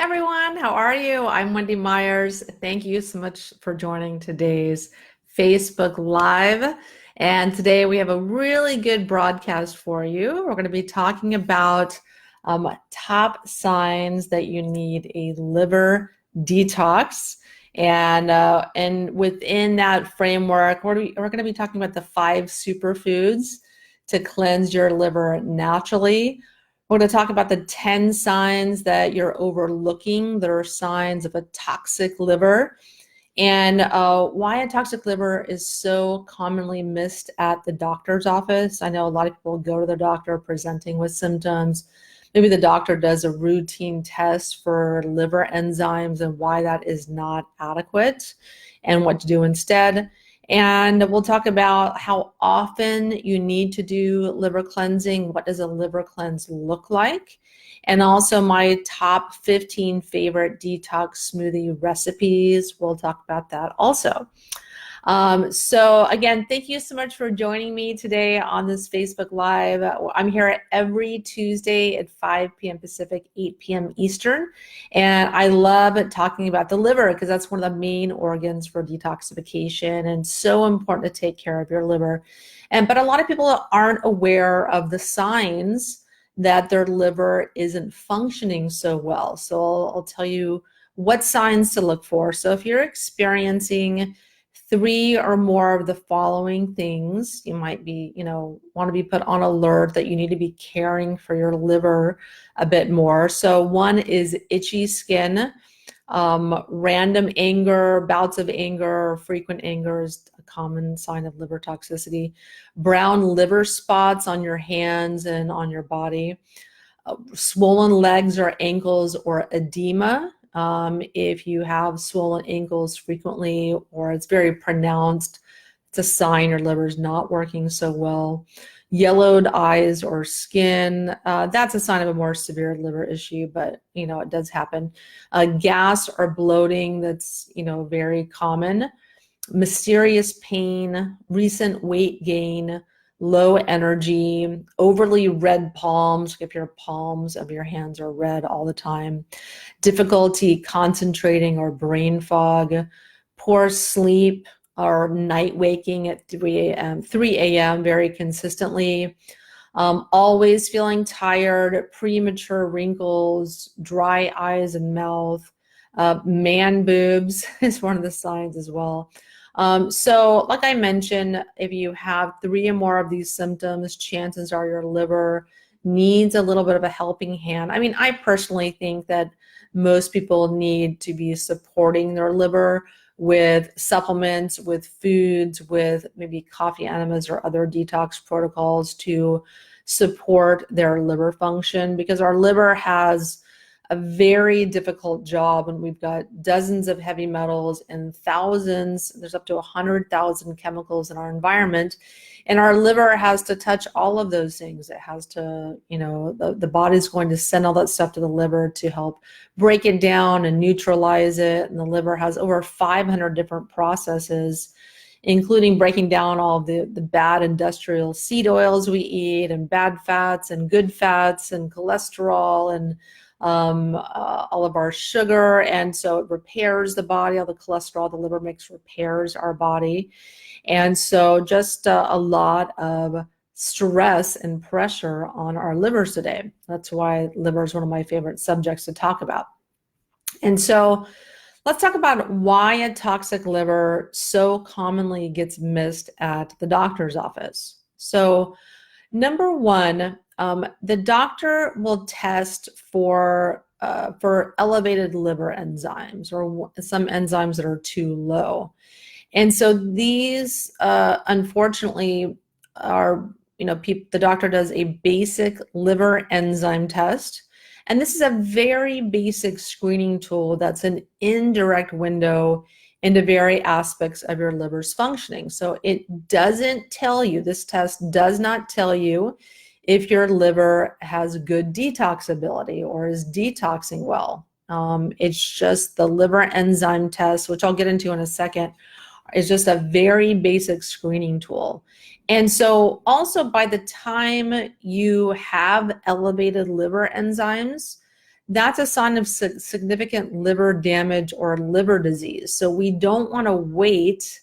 everyone, how are you? I'm Wendy Myers. Thank you so much for joining today's Facebook Live. And today we have a really good broadcast for you. We're going to be talking about top signs that you need a liver detox. And within that framework, we're going to be talking about the 5 superfoods to cleanse your liver naturally. We're going to talk about the 10 signs that you're overlooking that are signs of a toxic liver, and why a toxic liver is so commonly missed at the doctor's office. I know a lot of people go to their doctor presenting with symptoms. Maybe the doctor does a routine test for liver enzymes and why that is not adequate and what to do instead. And we'll talk about how often you need to do liver cleansing. What does a liver cleanse look like? And also my top 15 favorite detox smoothie recipes. We'll talk about that also. So again, thank you so much for joining me today on this Facebook Live. I'm here every Tuesday at 5 p.m. Pacific, 8 p.m. Eastern. And I love talking about the liver because that's one of the main organs for detoxification and so important to take care of your liver. But a lot of people aren't aware of the signs that their liver isn't functioning so well. So I'll tell you what signs to look for. So if you're experiencing 3 or more of the following things, you might be, want to be put on alert that you need to be caring for your liver a bit more. So 1 is itchy skin, random anger, bouts of anger, frequent anger is a common sign of liver toxicity, brown liver spots on your hands and on your body, swollen legs or ankles or edema. If you have swollen ankles frequently or it's very pronounced, it's a sign your liver is not working so well. Yellowed eyes or skin, that's a sign of a more severe liver issue, but it does happen. Gas or bloating, that's very common. Mysterious pain, recent weight gain, low energy, overly red palms, if your palms of your hands are red all the time, difficulty concentrating or brain fog, poor sleep or night waking at 3 a.m. very consistently, always feeling tired, premature wrinkles, dry eyes and mouth, man boobs is one of the signs as well. So like I mentioned, if you have 3 or more of these symptoms, chances are your liver needs a little bit of a helping hand. I mean, I personally think that most people need to be supporting their liver with supplements, with foods, with maybe coffee enemas or other detox protocols to support their liver function, because our liver has a very difficult job, and we've got dozens of heavy metals and thousands, there's up to 100,000 chemicals in our environment, and our liver has to touch all of those things. It has to, the body's going to send all that stuff to the liver to help break it down and neutralize it, and the liver has over 500 different processes, including breaking down all the bad industrial seed oils we eat, and bad fats and good fats and cholesterol and all of our sugar. And so it repairs the body. All the cholesterol the liver makes repairs our body. And so just a lot of stress and pressure on our livers today. That's why liver is one of my favorite subjects to talk about. And so let's talk about why a toxic liver so commonly gets missed at the doctor's office. So number 1, the doctor will test for elevated liver enzymes or some enzymes that are too low. And so these, unfortunately, are, the doctor does a basic liver enzyme test. And this is a very basic screening tool that's an indirect window into various aspects of your liver's functioning. So it doesn't tell you, this test does not tell you if your liver has good detox ability or is detoxing well. It's just the liver enzyme test, which I'll get into in a second, is just a very basic screening tool. And so also by the time you have elevated liver enzymes, that's a sign of significant liver damage or liver disease. So we don't want to wait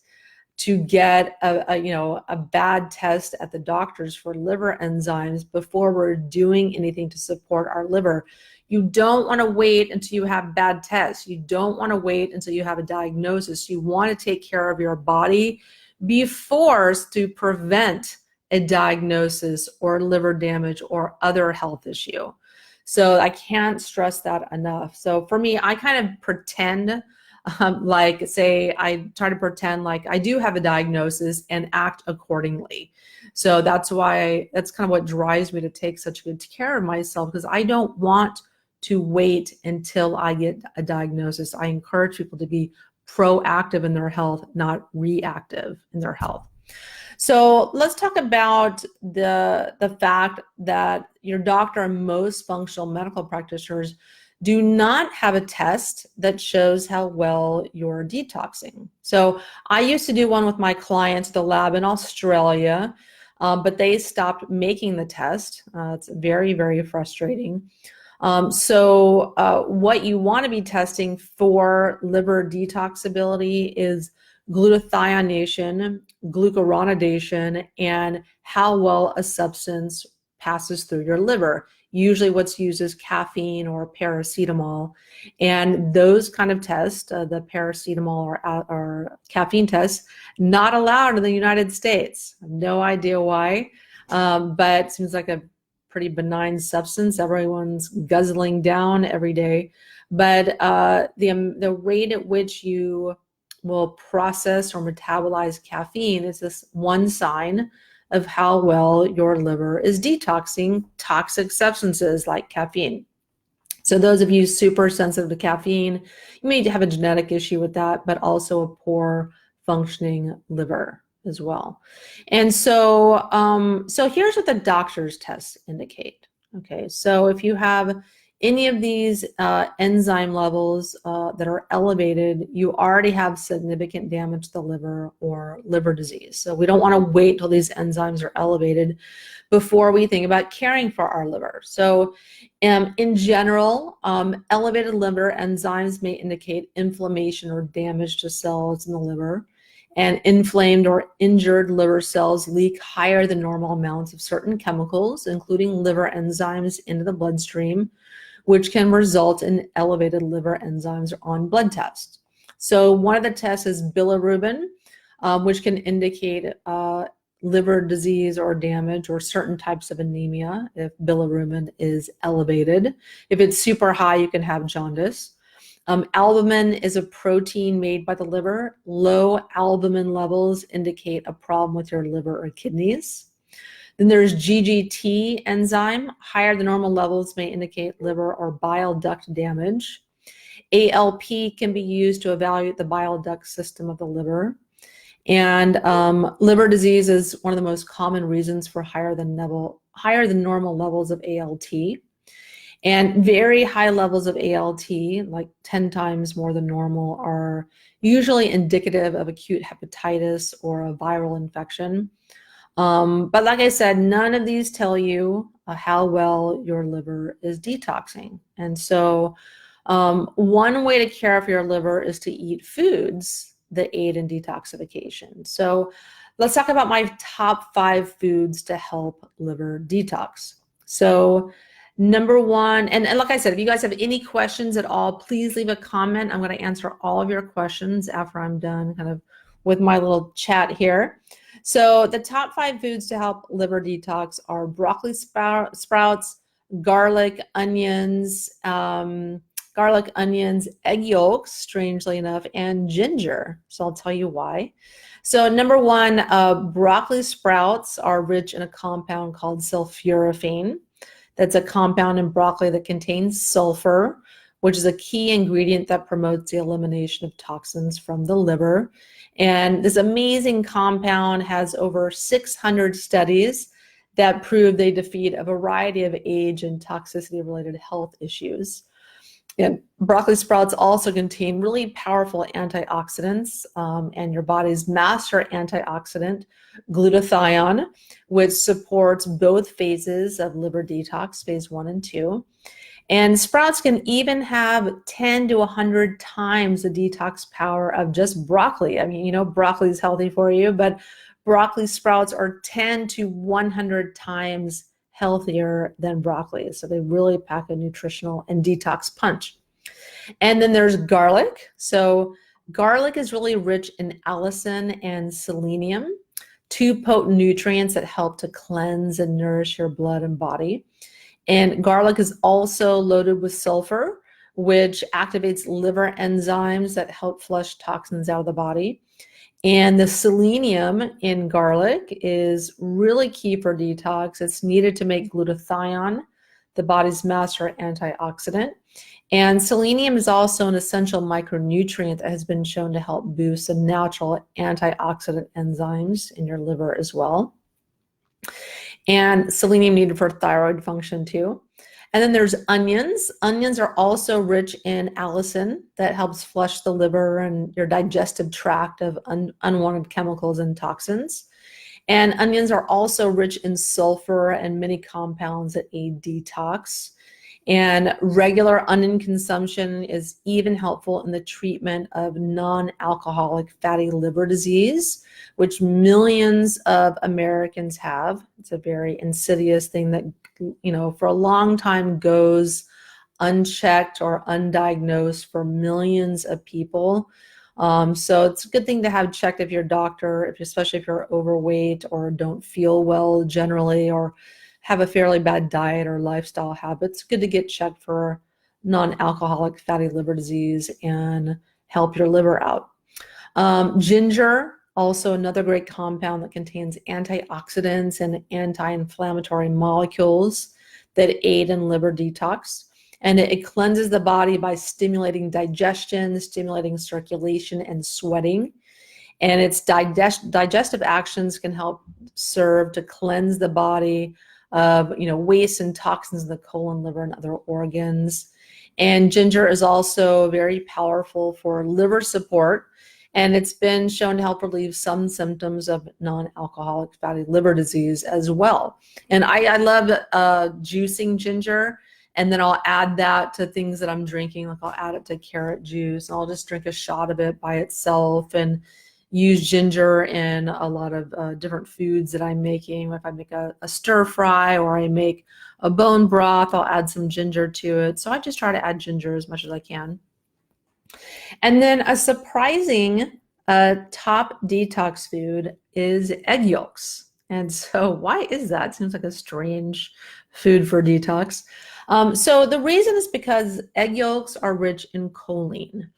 to get a bad test at the doctors for liver enzymes before we're doing anything to support our liver. You don't want to wait until you have bad tests. You don't want to wait until you have a diagnosis. You want to take care of your body before to prevent a diagnosis or liver damage or other health issue. So I can't stress that enough. So for me, I kind of pretend like, say, I try to pretend like I do have a diagnosis and act accordingly. So that's kind of what drives me to take such good care of myself, because I don't want to wait until I get a diagnosis. I encourage people to be proactive in their health, not reactive in their health. So let's talk about the fact that your doctor and most functional medical practitioners do not have a test that shows how well you're detoxing. So I used to do one with my clients at the lab in Australia, but they stopped making the test. It's very, very frustrating. So what you want to be testing for liver detoxability is glutathione, glucuronidation, and how well a substance passes through your liver. Usually what's used is caffeine or paracetamol. And those kind of tests, the paracetamol or caffeine tests, not allowed in the United States. I have no idea why, but it seems like a pretty benign substance. Everyone's guzzling down every day. But the rate at which you will process or metabolize caffeine is this one sign of how well your liver is detoxing toxic substances like caffeine. So those of you super sensitive to caffeine, you may have a genetic issue with that, but also a poor functioning liver as well. And so, so here's what the doctor's tests indicate. Okay, so if you have any of these enzyme levels that are elevated, you already have significant damage to the liver or liver disease. So we don't want to wait till these enzymes are elevated before we think about caring for our liver. So in general, elevated liver enzymes may indicate inflammation or damage to cells in the liver. And inflamed or injured liver cells leak higher than normal amounts of certain chemicals, including liver enzymes, into the bloodstream, which can result in elevated liver enzymes on blood tests. So one of the tests is bilirubin, which can indicate liver disease or damage or certain types of anemia if bilirubin is elevated. If it's super high, you can have jaundice. Albumin is a protein made by the liver. Low albumin levels indicate a problem with your liver or kidneys. Then there's GGT enzyme. Higher than normal levels may indicate liver or bile duct damage. ALP can be used to evaluate the bile duct system of the liver. And liver disease is one of the most common reasons for higher than normal levels of ALT. And very high levels of ALT, like 10 times more than normal, are usually indicative of acute hepatitis or a viral infection. But like I said, none of these tell you how well your liver is detoxing. And so one way to care for your liver is to eat foods that aid in detoxification. So let's talk about my top 5 foods to help liver detox. So number one, and like I said, if you guys have any questions at all, please leave a comment. I'm going to answer all of your questions after I'm done kind of with my little chat here. So the top 5 foods to help liver detox are broccoli sprouts, garlic, onions, egg yolks, strangely enough, and ginger. So I'll tell you why. So number one, broccoli sprouts are rich in a compound called sulforaphane. That's a compound in broccoli that contains sulfur, which is a key ingredient that promotes the elimination of toxins from the liver. And this amazing compound has over 600 studies that prove they defeat a variety of age and toxicity-related health issues. And broccoli sprouts also contain really powerful antioxidants, and your body's master antioxidant, glutathione, which supports both phases of liver detox, phase 1 and 2. And sprouts can even have 10 to 100 times the detox power of just broccoli. I mean, broccoli is healthy for you, but broccoli sprouts are 10 to 100 times healthier than broccoli. So they really pack a nutritional and detox punch. And then there's garlic. So garlic is really rich in allicin and selenium, two potent nutrients that help to cleanse and nourish your blood and body. And garlic is also loaded with sulfur, which activates liver enzymes that help flush toxins out of the body. And the selenium in garlic is really key for detox. It's needed to make glutathione, the body's master antioxidant. And selenium is also an essential micronutrient that has been shown to help boost the natural antioxidant enzymes in your liver as well. And selenium needed for thyroid function too. And then there's onions. Onions are also rich in allicin that helps flush the liver and your digestive tract of unwanted chemicals and toxins. And onions are also rich in sulfur and many compounds that aid detox. And regular onion consumption is even helpful in the treatment of non-alcoholic fatty liver disease, which millions of Americans have. It's a very insidious thing that, for a long time goes unchecked or undiagnosed for millions of people. So it's a good thing to have checked if your doctor, especially if you're overweight or don't feel well generally, or have a fairly bad diet or lifestyle habits. Good to get checked for non-alcoholic fatty liver disease and help your liver out. Ginger, also another great compound that contains antioxidants and anti-inflammatory molecules that aid in liver detox. And it cleanses the body by stimulating digestion, stimulating circulation, and sweating. And its digestive actions can help serve to cleanse the body of waste and toxins in the colon, liver, and other organs. And ginger is also very powerful for liver support, and it's been shown to help relieve some symptoms of non-alcoholic fatty liver disease as well. And I love juicing ginger, and then I'll add that to things that I'm drinking. Like I'll add it to carrot juice, and I'll just drink a shot of it by itself, and use ginger in a lot of different foods that I'm making. If I make a stir fry or I make a bone broth, I'll add some ginger to it. So I just try to add ginger as much as I can. And then a surprising top detox food is egg yolks. And so why is that? Seems like a strange food for detox. So the reason is because egg yolks are rich in choline.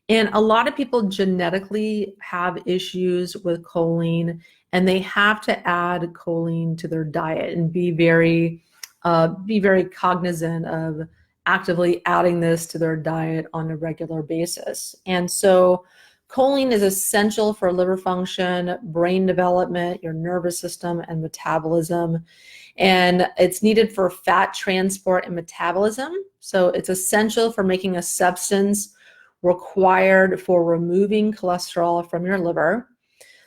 And a lot of people genetically have issues with choline, and they have to add choline to their diet and be very cognizant of actively adding this to their diet on a regular basis. And so choline is essential for liver function, brain development, your nervous system, and metabolism. And it's needed for fat transport and metabolism. So it's essential for making a substance required for removing cholesterol from your liver.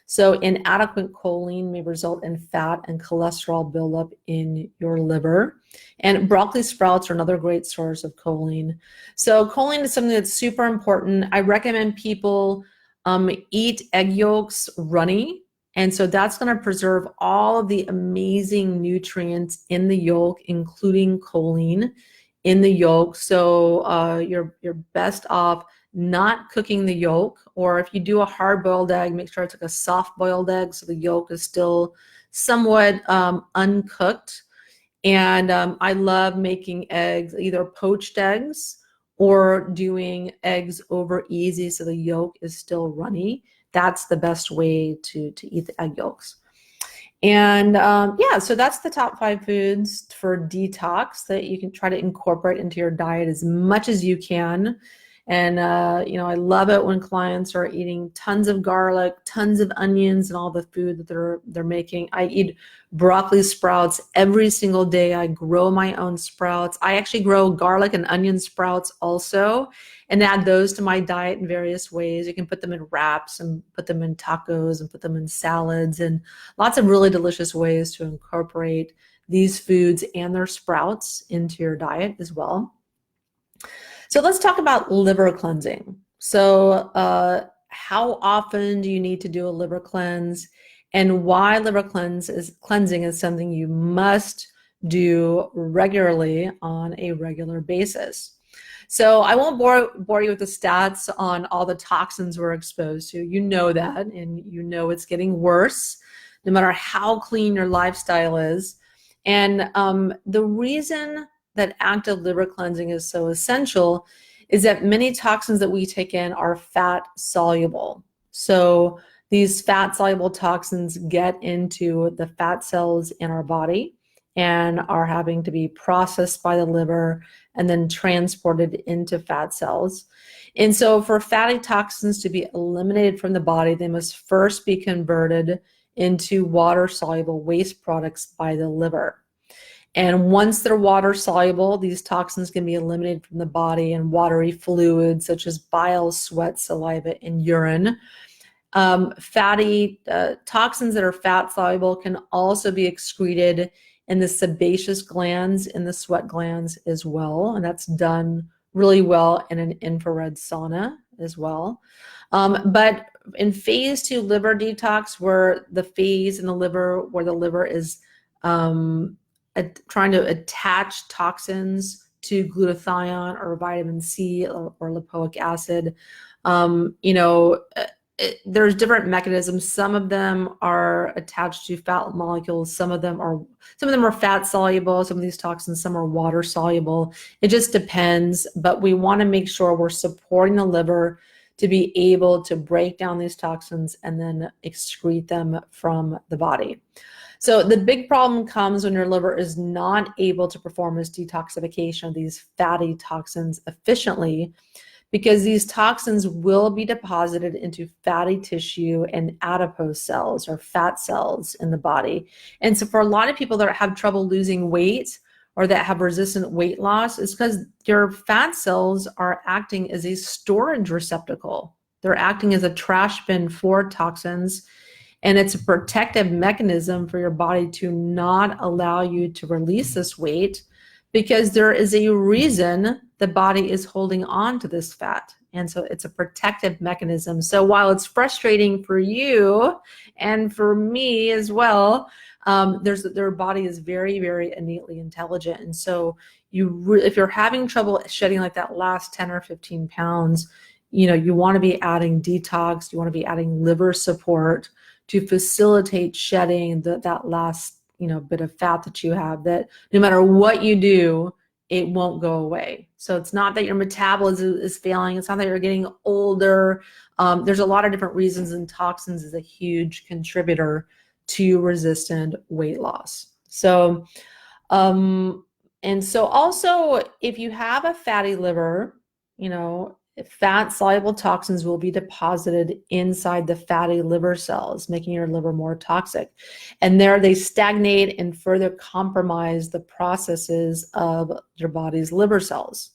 So inadequate choline may result in fat and cholesterol buildup in your liver. And broccoli sprouts are another great source of choline. So choline is something that's super important. I recommend people eat egg yolks runny. And so that's going to preserve all of the amazing nutrients in the yolk, including choline in the yolk. So you're best off not cooking the yolk, or if you do a hard-boiled egg, make sure it's like a soft-boiled egg so the yolk is still somewhat uncooked. And I love making eggs, either poached eggs or doing eggs over easy so the yolk is still runny. That's the best way to eat the egg yolks. And yeah, so that's the top 5 foods for detox that you can try to incorporate into your diet as much as you can. And, I love it when clients are eating tons of garlic, tons of onions, and all the food that they're making. I eat broccoli sprouts every single day. I grow my own sprouts. I actually grow garlic and onion sprouts also, and add those to my diet in various ways. You can put them in wraps and put them in tacos and put them in salads, and lots of really delicious ways to incorporate these foods and their sprouts into your diet as well. So let's talk about liver cleansing. So how often do you need to do a liver cleanse, and why cleansing is something you must do regularly on a regular basis. So I won't bore you with the stats on all the toxins we're exposed to. You know that, and you know it's getting worse no matter how clean your lifestyle is. And the reason that active liver cleansing is so essential is that many toxins that we take in are fat soluble. So these fat soluble toxins get into the fat cells in our body and are having to be processed by the liver and then transported into fat cells. And so for fatty toxins to be eliminated from the body, they must first be converted into water-soluble waste products by the liver. And once they're water soluble, these toxins can be eliminated from the body in watery fluids such as bile, sweat, saliva, and urine. Fatty toxins that are fat soluble can also be excreted in the sebaceous glands, in the sweat glands as well. And that's done really well in an infrared sauna as well. But in phase 2 liver detox, where the phase in the liver, where the liver is trying to attach toxins to glutathione or vitamin C or lipoic acid, there's different mechanisms. Some of them are attached to fat molecules. Some of them are fat soluble. Some of these toxins, some are water soluble. It just depends. But we want to make sure we're supporting the liver to be able to break down these toxins and then excrete them from the body. So the big problem comes when your liver is not able to perform this detoxification of these fatty toxins efficiently, because these toxins will be deposited into fatty tissue and adipose cells or fat cells in the body. And so for a lot of people that have trouble losing weight or that have resistant weight loss, it's because your fat cells are acting as a storage receptacle. They're acting as a trash bin for toxins. And it's a protective mechanism for your body to not allow you to release this weight, because there is a reason the body is holding on to this fat. And so it's a protective mechanism. So while it's frustrating for you and for me as well, their body is very, very innately intelligent. And so if you're having trouble shedding like that last 10 or 15 pounds, you want to be adding detox, you want to be adding liver support to facilitate shedding that last bit of fat that you have, that no matter what you do, it won't go away. So it's not that your metabolism is failing. It's not that you're getting older. There's a lot of different reasons, and toxins is a huge contributor to resistant weight loss. So, and so also, if you have a fatty liver, fat soluble toxins will be deposited inside the fatty liver cells, making your liver more toxic. And there they stagnate and further compromise the processes of your body's liver cells.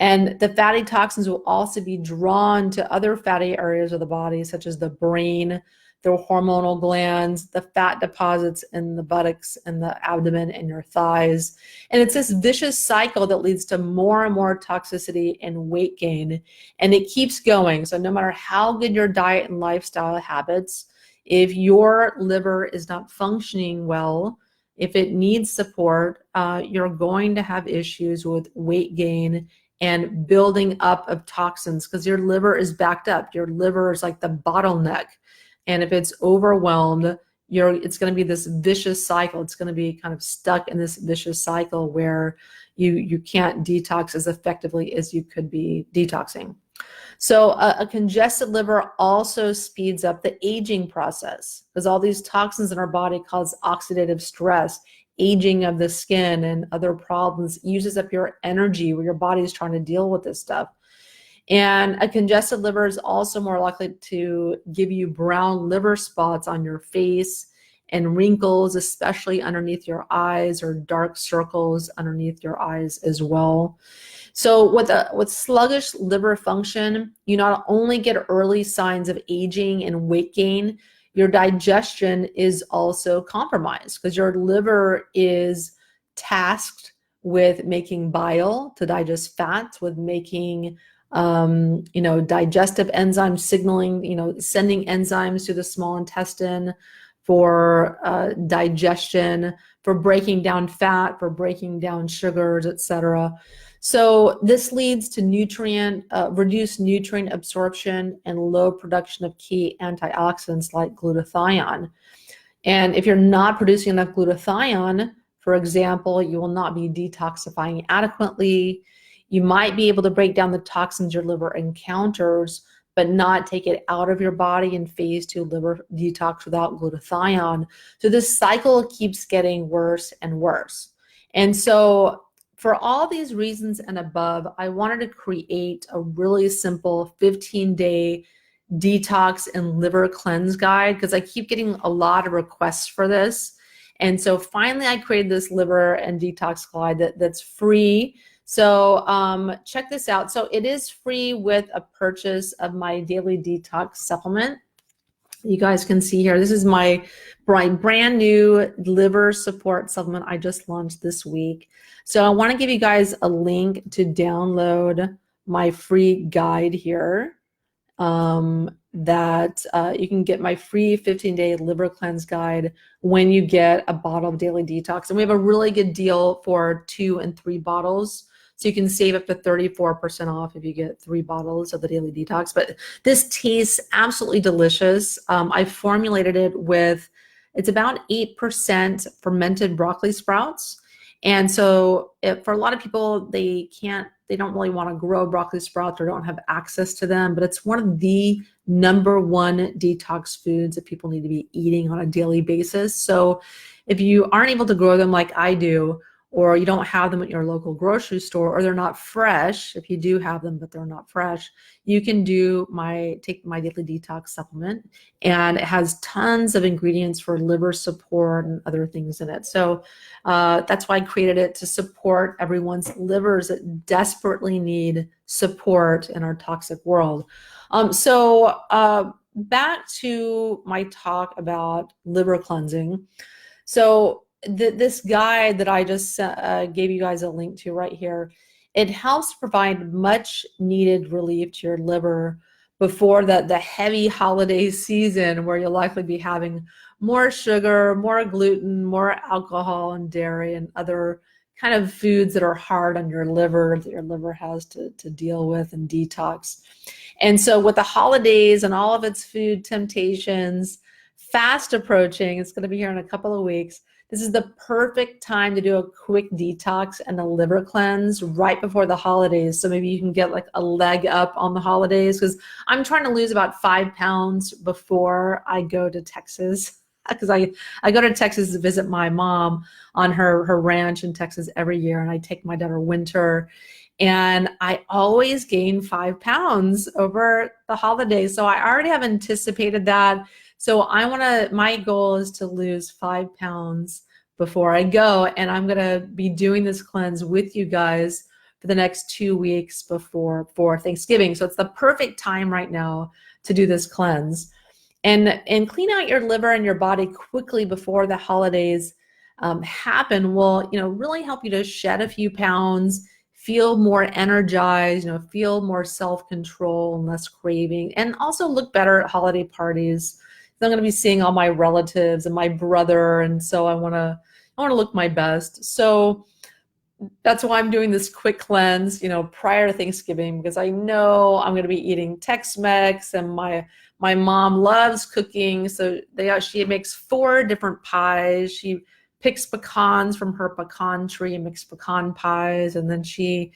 And the fatty toxins will also be drawn to other fatty areas of the body, such as the brain, the hormonal glands, the fat deposits in the buttocks and the abdomen and your thighs. And it's this vicious cycle that leads to more and more toxicity and weight gain. And it keeps going. So no matter how good your diet and lifestyle habits, if your liver is not functioning well, if it needs support, you're going to have issues with weight gain and building up of toxins, because your liver is backed up. Your liver is like the bottleneck. And if it's overwhelmed, it's going to be this vicious cycle. It's going to be kind of stuck in this vicious cycle where you can't detox as effectively as you could be detoxing. So a congested liver also speeds up the aging process, because all these toxins in our body cause oxidative stress, aging of the skin, and other problems, uses up your energy where your body is trying to deal with this stuff. And a congested liver is also more likely to give you brown liver spots on your face and wrinkles, especially underneath your eyes, or dark circles underneath your eyes as well. So with sluggish liver function, you not only get early signs of aging and weight gain, your digestion is also compromised, because your liver is tasked with making bile to digest fats, with making digestive enzymes signaling, sending enzymes to the small intestine for digestion, for breaking down fat, for breaking down sugars, etc. So this leads to reduced nutrient absorption and low production of key antioxidants like glutathione. And if you're not producing enough glutathione, for example, you will not be detoxifying adequately. You might be able to break down the toxins your liver encounters, but not take it out of your body in phase 2 liver detox without glutathione. So this cycle keeps getting worse and worse. And so for all these reasons and above, I wanted to create a really simple 15-day detox and liver cleanse guide because I keep getting a lot of requests for this. And so finally I created this liver and detox guide that's free. So check this out. So it is free with a purchase of my daily detox supplement. You guys can see here, this is my brand new liver support supplement I just launched this week. So I want to give you guys a link to download my free guide here. That you can get my free 15-day liver cleanse guide when you get a bottle of daily detox. And we have a really good deal for 2 and 3 bottles. So you can save up to 34% off if you get 3 bottles of the daily detox. But this tastes absolutely delicious. I formulated it with, it's about 8% fermented broccoli sprouts. And so for a lot of people, they don't really want to grow broccoli sprouts or don't have access to them, but it's one of the #1 detox foods that people need to be eating on a daily basis. So if you aren't able to grow them like I do, or you don't have them at your local grocery store, or they're not fresh, if you do have them but they're not fresh, you can take my daily detox supplement, and it has tons of ingredients for liver support and other things in it. So that's why I created it, to support everyone's livers that desperately need support in our toxic world. Back to my talk about liver cleansing. So this guide that I just gave you guys a link to right here, it helps provide much needed relief to your liver before the heavy holiday season, where you'll likely be having more sugar, more gluten, more alcohol and dairy and other kind of foods that are hard on your liver, that your liver has to deal with and detox. And so with the holidays and all of its food temptations fast approaching, it's going to be here in a couple of weeks, this is the perfect time to do a quick detox and a liver cleanse right before the holidays. So maybe you can get like a leg up on the holidays, because I'm trying to lose about 5 pounds before I go to Texas, because I go to Texas to visit my mom on her ranch in Texas every year, and I take my daughter winter, and I always gain 5 pounds over the holidays. So I already have anticipated that. So my goal is to lose 5 pounds before I go, and I'm gonna be doing this cleanse with you guys for the next 2 weeks before Thanksgiving. So it's the perfect time right now to do this cleanse. And clean out your liver and your body quickly before the holidays happen will, really help you to shed a few pounds, feel more energized, feel more self-control and less craving, and also look better at holiday parties. I'm going to be seeing all my relatives and my brother, and so I want to look my best. So that's why I'm doing this quick cleanse, prior to Thanksgiving, because I know I'm going to be eating Tex-Mex, and my mom loves cooking. So she makes 4 different pies. She picks pecans from her pecan tree and makes pecan pies, and then she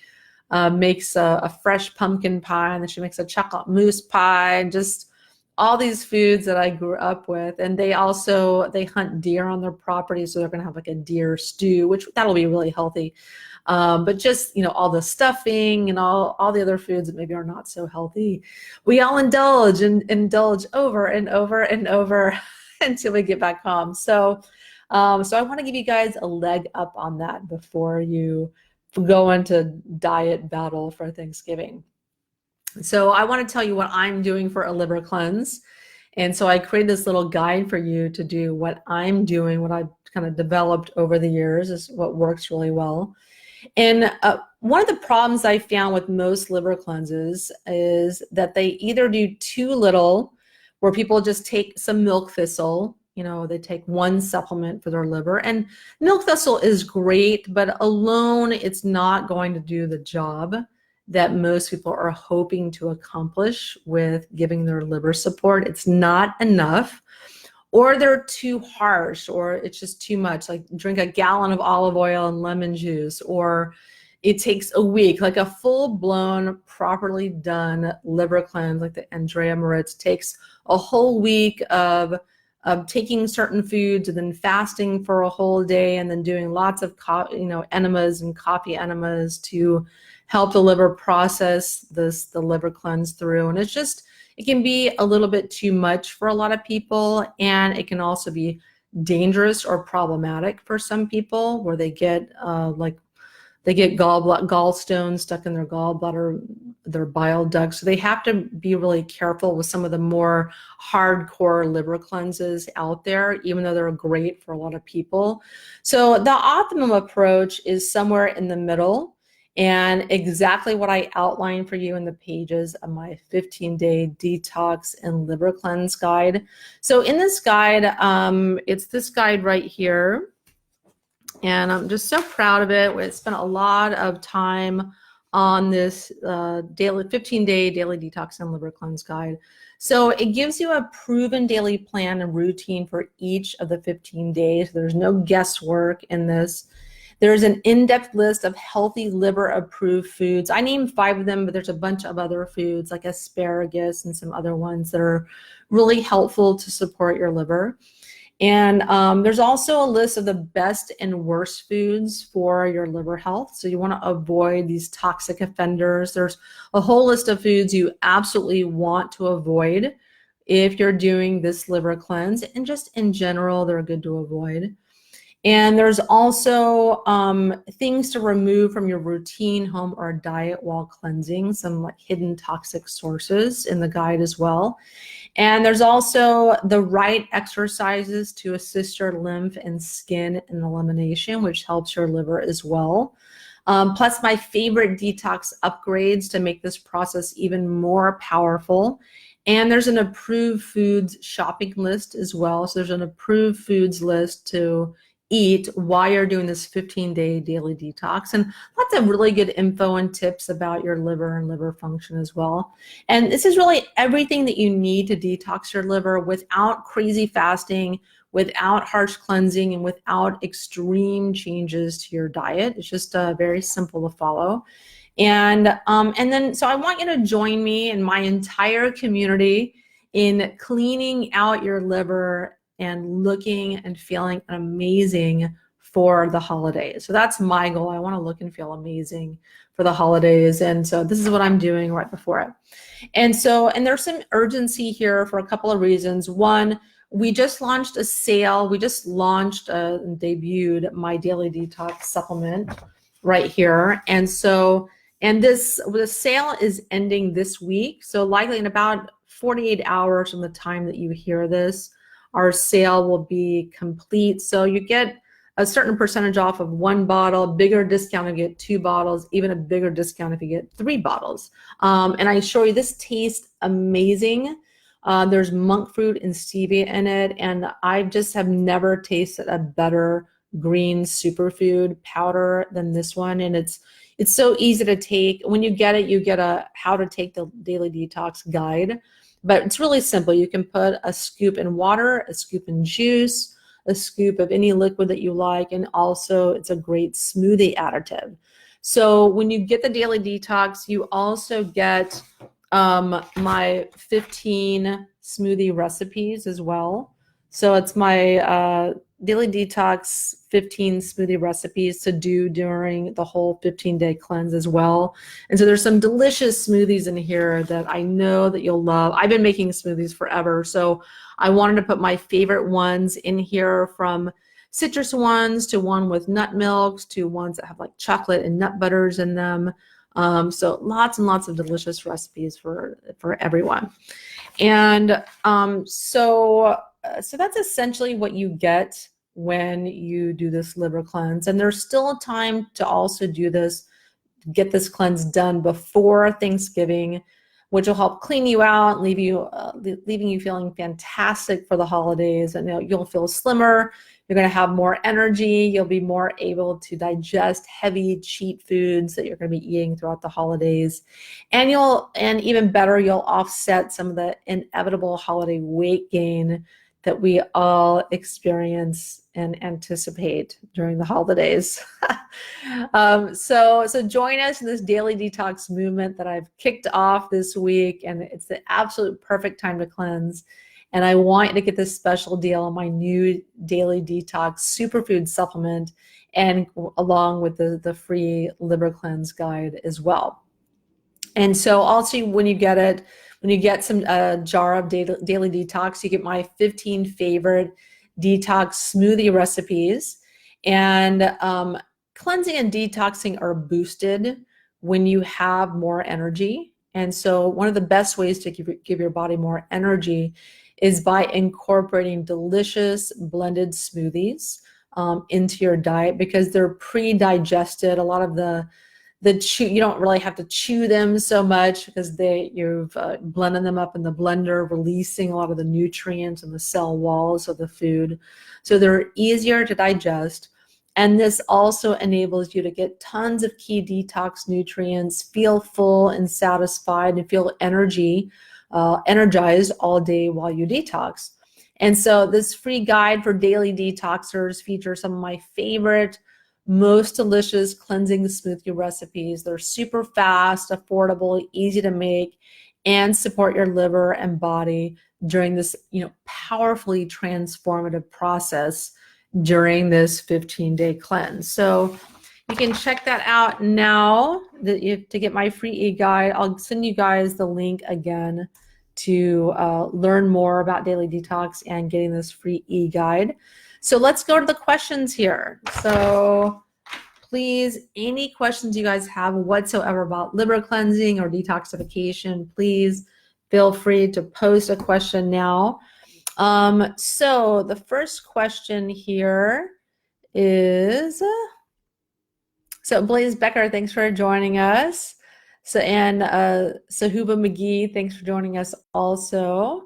makes a fresh pumpkin pie, and then she makes a chocolate mousse pie, and just all these foods that I grew up with. And they hunt deer on their property, so they're going to have like a deer stew, which that'll be really healthy. But just, all the stuffing and all the other foods that maybe are not so healthy, we all indulge over and over and over until we get back home. So I want to give you guys a leg up on that before you go into diet battle for Thanksgiving. So I want to tell you what I'm doing for a liver cleanse. And so I created this little guide for you to do what I'm doing, what I've kind of developed over the years is what works really well. And one of the problems I found with most liver cleanses is that they either do too little, where people just take some milk thistle, they take one supplement for their liver. And milk thistle is great, but alone it's not going to do the job that most people are hoping to accomplish with giving their liver support. It's not enough. Or they're too harsh, or it's just too much, like drink a gallon of olive oil and lemon juice, or it takes a week. Like a full-blown, properly done liver cleanse, like the Andrea Moritz, takes a whole week of taking certain foods and then fasting for a whole day and then doing lots of enemas and coffee enemas to help the liver process the liver cleanse through. And it can be a little bit too much for a lot of people, and it can also be dangerous or problematic for some people, where they get gallstones stuck in their gallbladder, their bile ducts. So they have to be really careful with some of the more hardcore liver cleanses out there, even though they're great for a lot of people. So the optimum approach is somewhere in the middle, and exactly what I outlined for you in the pages of my 15-day detox and liver cleanse guide. So in this guide, it's this guide right here. And I'm just so proud of it. We spent a lot of time on this 15-day daily detox and liver cleanse guide. So it gives you a proven daily plan and routine for each of the 15 days. There's no guesswork in this. There's an in-depth list of healthy liver-approved foods. I named 5 of them, but there's a bunch of other foods like asparagus and some other ones that are really helpful to support your liver. And there's also a list of the best and worst foods for your liver health. So you want to avoid these toxic offenders. There's a whole list of foods you absolutely want to avoid if you're doing this liver cleanse. And just in general, they're good to avoid. And there's also things to remove from your routine home or diet while cleansing, some like hidden toxic sources in the guide as well. And there's also the right exercises to assist your lymph and skin in elimination, which helps your liver as well. Plus my favorite detox upgrades to make this process even more powerful. And there's an approved foods shopping list as well. So there's an approved foods list to eat while you're doing this 15-day daily detox, and lots of really good info and tips about your liver and liver function as well. And this is really everything that you need to detox your liver without crazy fasting, without harsh cleansing, and without extreme changes to your diet. It's just very simple to follow. And then so I want you to join me and my entire community in cleaning out your liver and looking and feeling amazing for the holidays. So that's my goal. I want to look and feel amazing for the holidays. And so this is what I'm doing right before it. And there's some urgency here for a couple of reasons. One, we just launched a sale. We just launched and debuted my daily detox supplement right here. And the sale is ending this week. So likely in about 48 hours from the time that you hear this, our sale will be complete. So you get a certain percentage off of 1 bottle, bigger discount if you get 2 bottles, even a bigger discount if you get 3 bottles. And I assure you, this tastes amazing. There's monk fruit and stevia in it, and I just have never tasted a better green superfood powder than this one. And it's so easy to take. When you get it, you get a how to take the daily detox guide. But it's really simple. You can put a scoop in water, a scoop in juice, a scoop of any liquid that you like, and also it's a great smoothie additive. So when you get the daily detox, you also get my 15 smoothie recipes as well. So it's my daily detox 15 smoothie recipes to do during the whole 15-day cleanse as well. And so there's some delicious smoothies in here that I know that you'll love. I've been making smoothies forever, so I wanted to put my favorite ones in here, from citrus ones to one with nut milks to ones that have like chocolate and nut butters in them. So lots and lots of delicious recipes for everyone. And so that's essentially what you get when you do this liver cleanse. And there's still time to also do this, get this cleanse done before Thanksgiving, which will help clean you out, leaving you feeling fantastic for the holidays. And you'll feel slimmer. You're going to have more energy. You'll be more able to digest heavy, cheap foods that you're going to be eating throughout the holidays. And even better, you'll offset some of the inevitable holiday weight gain that we all experience and anticipate during the holidays. So join us in this daily detox movement that I've kicked off this week, and it's the absolute perfect time to cleanse. And I want you to get this special deal on my new daily detox superfood supplement, and along with the free liver cleanse guide as well. And so also when you get it, when you get some jar of daily detox, you get my 15 favorite detox smoothie recipes. And cleansing and detoxing are boosted when you have more energy. And so one of the best ways to give your body more energy is by incorporating delicious blended smoothies into your diet, because they're pre-digested. A lot of you don't really have to chew them so much, because you've blended them up in the blender, releasing a lot of the nutrients and the cell walls of the food. So they're easier to digest. And this also enables you to get tons of key detox nutrients, feel full and satisfied, and feel energized all day while you detox. And so this free guide for daily detoxers features some of my favorite, most delicious cleansing smoothie recipes. They're super fast, affordable, easy to make, and support your liver and body during this, powerfully transformative process during this 15-day cleanse. So you can check that out now to get my free e-guide. I'll send you guys the link again to learn more about daily detox and getting this free e-guide. So let's go to the questions here. So please, any questions you guys have whatsoever about liver cleansing or detoxification, please feel free to post a question now. So the first question here is, so Blaze Becker, thanks for joining us. Sahuba McGee, thanks for joining us also.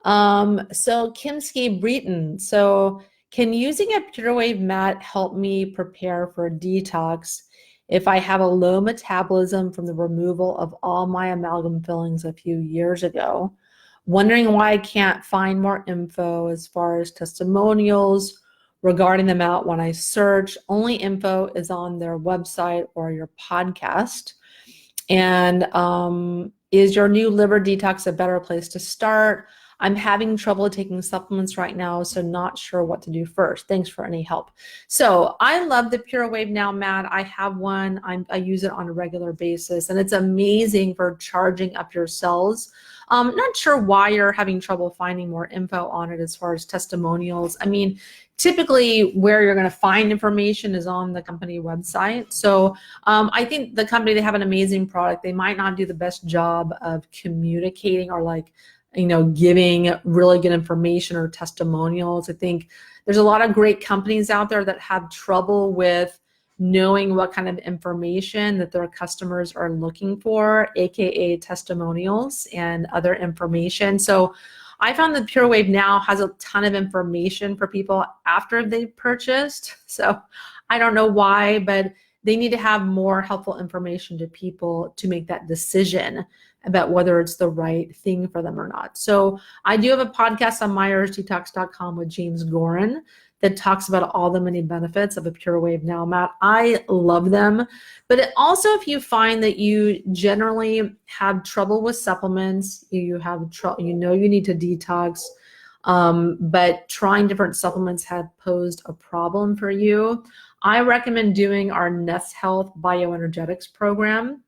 So Kimski Breton, so can using a PureWave mat help me prepare for a detox if I have a low metabolism from the removal of all my amalgam fillings a few years ago? Wondering why I can't find more info as far as testimonials regarding the mat when I search. Only info is on their website or your podcast. And is your new liver detox a better place to start? I'm having trouble taking supplements right now, so not sure what to do first. Thanks for any help. So I love the PureWave Now mat. I have one. I use it on a regular basis, and it's amazing for charging up your cells. Not sure why you're having trouble finding more info on it as far as testimonials. I mean, typically where you're going to find information is on the company website. So I think the company, they have an amazing product. They might not do the best job of communicating or giving really good information or testimonials. I think there's a lot of great companies out there that have trouble with knowing what kind of information that their customers are looking for, aka testimonials and other information. So I found that PureWave Now has a ton of information for people after they've purchased. So I don't know why, but they need to have more helpful information to people to make that decision about whether it's the right thing for them or not. So I do have a podcast on myersdetox.com with James Gorin that talks about all the many benefits of a PureWave Now mat. I love them. But also, if you find that you generally have trouble with supplements, you need to detox, but trying different supplements have posed a problem for you, I recommend doing our Nest Health Bioenergetics program,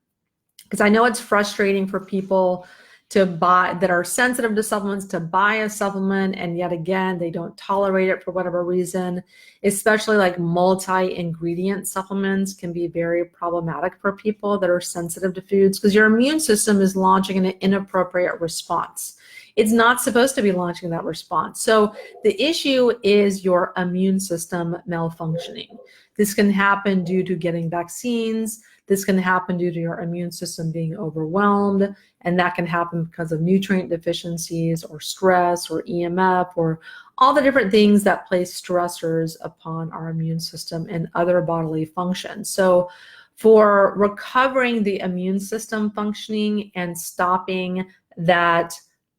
because I know it's frustrating for people to buy, that are sensitive to supplements, to buy a supplement, and yet again, they don't tolerate it for whatever reason. Especially like multi-ingredient supplements can be very problematic for people that are sensitive to foods, because your immune system is launching an inappropriate response. It's not supposed to be launching that response. So the issue is your immune system malfunctioning. This can happen due to getting vaccines. This can happen due to your immune system being overwhelmed, and that can happen because of nutrient deficiencies or stress or EMF or all the different things that place stressors upon our immune system and other bodily functions. So for recovering the immune system functioning and stopping that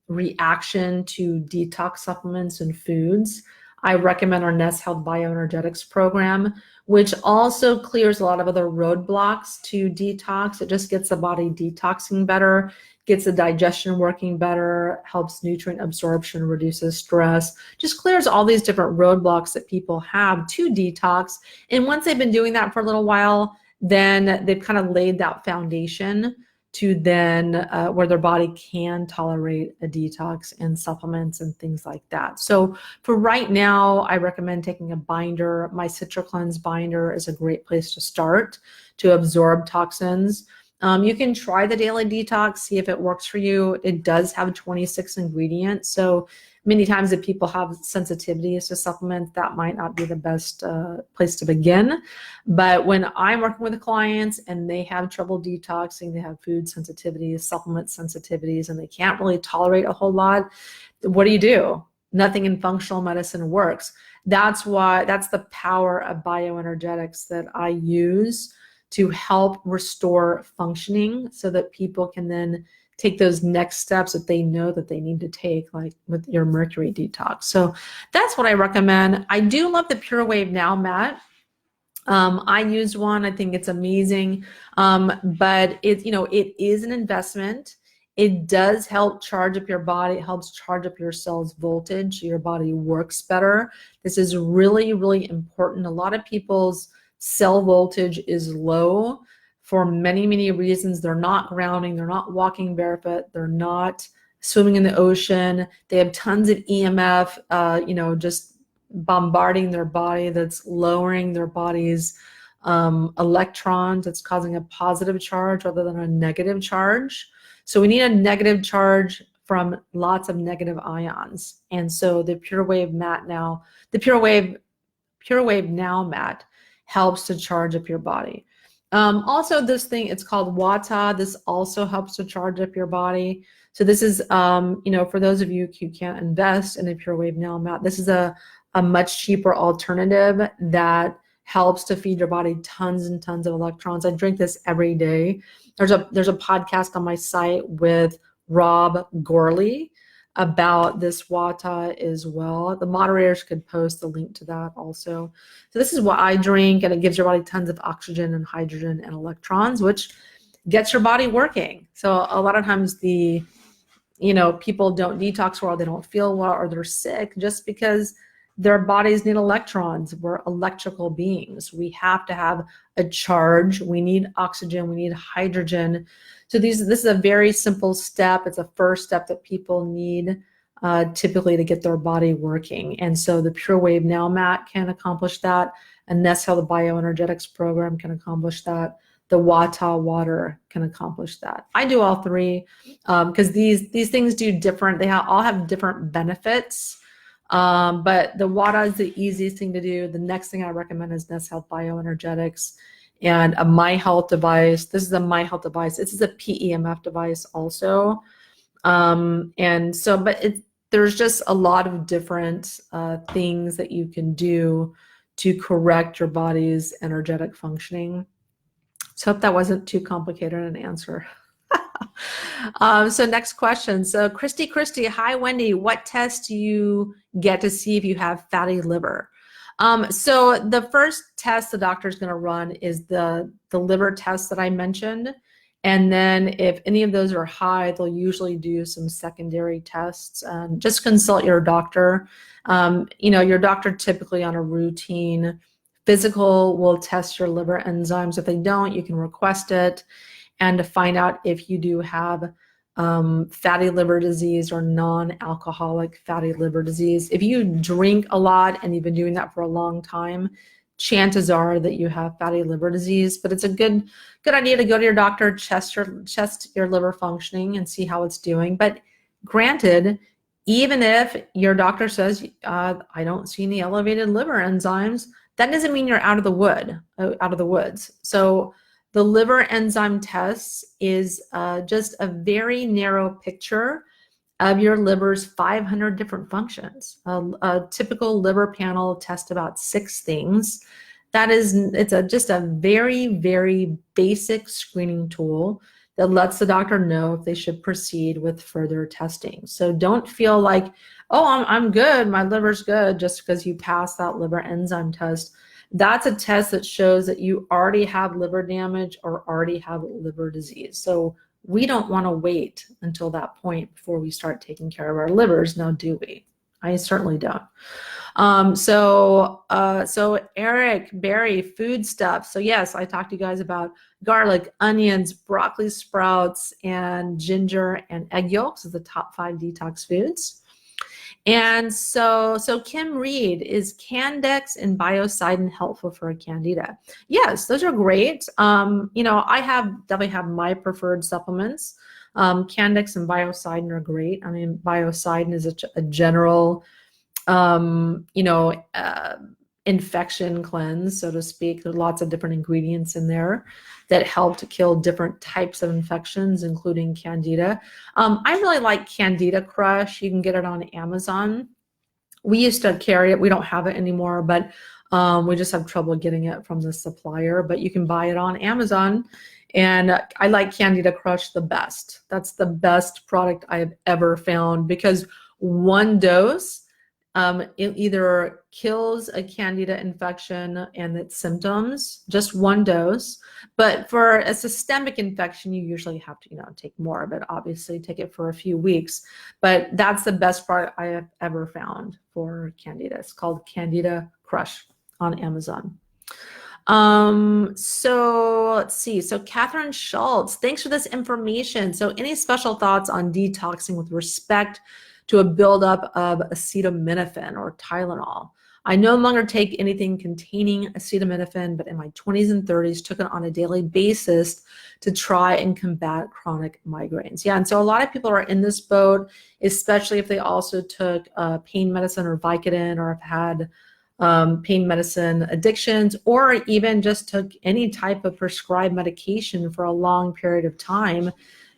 reaction to detox supplements and foods, I recommend our Nest Health Bioenergetics program, which also clears a lot of other roadblocks to detox. It just gets the body detoxing better, gets the digestion working better, helps nutrient absorption, reduces stress, just clears all these different roadblocks that people have to detox. And once they've been doing that for a little while, then they've kind of laid that foundation to then where their body can tolerate a detox and supplements and things like that. So for right now, I recommend taking a binder. My CitraCleanse binder is a great place to start to absorb toxins. You can try the daily detox, see if it works for you. It does have 26 ingredients. So many times if people have sensitivities to supplements, that might not be the best place to begin. But when I'm working with the clients and they have trouble detoxing, they have food sensitivities, supplement sensitivities, and they can't really tolerate a whole lot, what do? Nothing in functional medicine works. That's the power of bioenergetics that I use to help restore functioning so that people can then take those next steps that they know that they need to take, like with your mercury detox. So that's what I recommend. I do love the Pure Wave Now mat. I used one. I think it's amazing. But it is an investment. It does help charge up your body. It helps charge up your cells' voltage so your body works better. This is really, really important. A lot of people's cell voltage is low for many, many reasons. They're not grounding, they're not walking barefoot, they're not swimming in the ocean. They have tons of EMF, just bombarding their body that's lowering their body's electrons. It's causing a positive charge rather than a negative charge. So we need a negative charge from lots of negative ions. And so the Pure Wave mat now, the Pure Wave Now mat helps to charge up your body. Also, this thing, it's called Wata. This also helps to charge up your body. So this is, for those of you who can't invest in a Pure Wave Now mat, this is a much cheaper alternative that helps to feed your body tons and tons of electrons. I drink this every day. There's a podcast on my site with Rob Gorley about this Wata as well. The moderators could post the link to that also. So this is what I drink, and it gives your body tons of oxygen and hydrogen and electrons, which gets your body working. So a lot of times people don't detox well, they don't feel well, or they're sick just because their bodies need electrons. We're electrical beings. We have to have a charge. We need oxygen. We need hydrogen. So this is a very simple step. It's a first step that people need typically to get their body working. And so the Pure Wave Now mat can accomplish that. And Nest Health Bioenergetics program can accomplish that. The Wata water can accomplish that. I do all three because these things do different. They all have different benefits. But the Wata is the easiest thing to do. The next thing I recommend is Nest Health Bioenergetics and a My Health device. This is a My Health device. This is a PEMF device also. There's just a lot of different things that you can do to correct your body's energetic functioning. So I hope that wasn't too complicated an answer. So next question. So Christy, hi Wendy, what test do you get to see if you have fatty liver? So the first test the doctor is going to run is the liver test that I mentioned. And then if any of those are high, they'll usually do some secondary tests. Just consult your doctor. Your doctor typically on a routine physical will test your liver enzymes. If they don't, you can request it. And to find out if you do have fatty liver disease or non-alcoholic fatty liver disease. If you drink a lot and you've been doing that for a long time, chances are that you have fatty liver disease. But it's a good idea to go to your doctor, test your liver functioning and see how it's doing. But granted, even if your doctor says, I don't see any elevated liver enzymes, that doesn't mean you're out of the woods. So the liver enzyme test is just a very narrow picture of your liver's 500 different functions. A typical liver panel tests about 6 things. It's just a very, very basic screening tool that lets the doctor know if they should proceed with further testing. So don't feel like, oh, I'm good, my liver's good, just because you passed that liver enzyme test. That's a test that shows that you already have liver damage or already have liver disease. So we don't want to wait until that point before we start taking care of our livers. Now, do we? I certainly don't. So Eric, Barry, food stuff. So yes, I talked to you guys about garlic, onions, broccoli sprouts, and ginger and egg yolks as the top 5 detox foods. And so Kim Reed, is Candex and Biocidin helpful for a candida? Yes, those are great. I definitely have my preferred supplements. Candex and Biocidin are great. I mean, Biocidin is a general, infection cleanse, so to speak. There's lots of different ingredients in there that help to kill different types of infections, including candida. I really like Candida Crush. You can get it on Amazon. We used to carry it. We don't have it anymore, but we just have trouble getting it from the supplier. But you can buy it on Amazon. And I like Candida Crush the best. That's the best product I have ever found, because one dose, it either kills a candida infection and its symptoms, just one dose. But for a systemic infection, you usually have to, take more of it. Obviously, take it for a few weeks. But that's the best product I have ever found for candida. It's called Candida Crush on Amazon. So let's see. So Catherine Schultz, thanks for this information. So any special thoughts on detoxing with respect to a buildup of acetaminophen or Tylenol? I no longer take anything containing acetaminophen, but in my 20s and 30s took it on a daily basis to try and combat chronic migraines. Yeah, and so a lot of people are in this boat, especially if they also took pain medicine or Vicodin, or have had pain medicine addictions, or even just took any type of prescribed medication for a long period of time.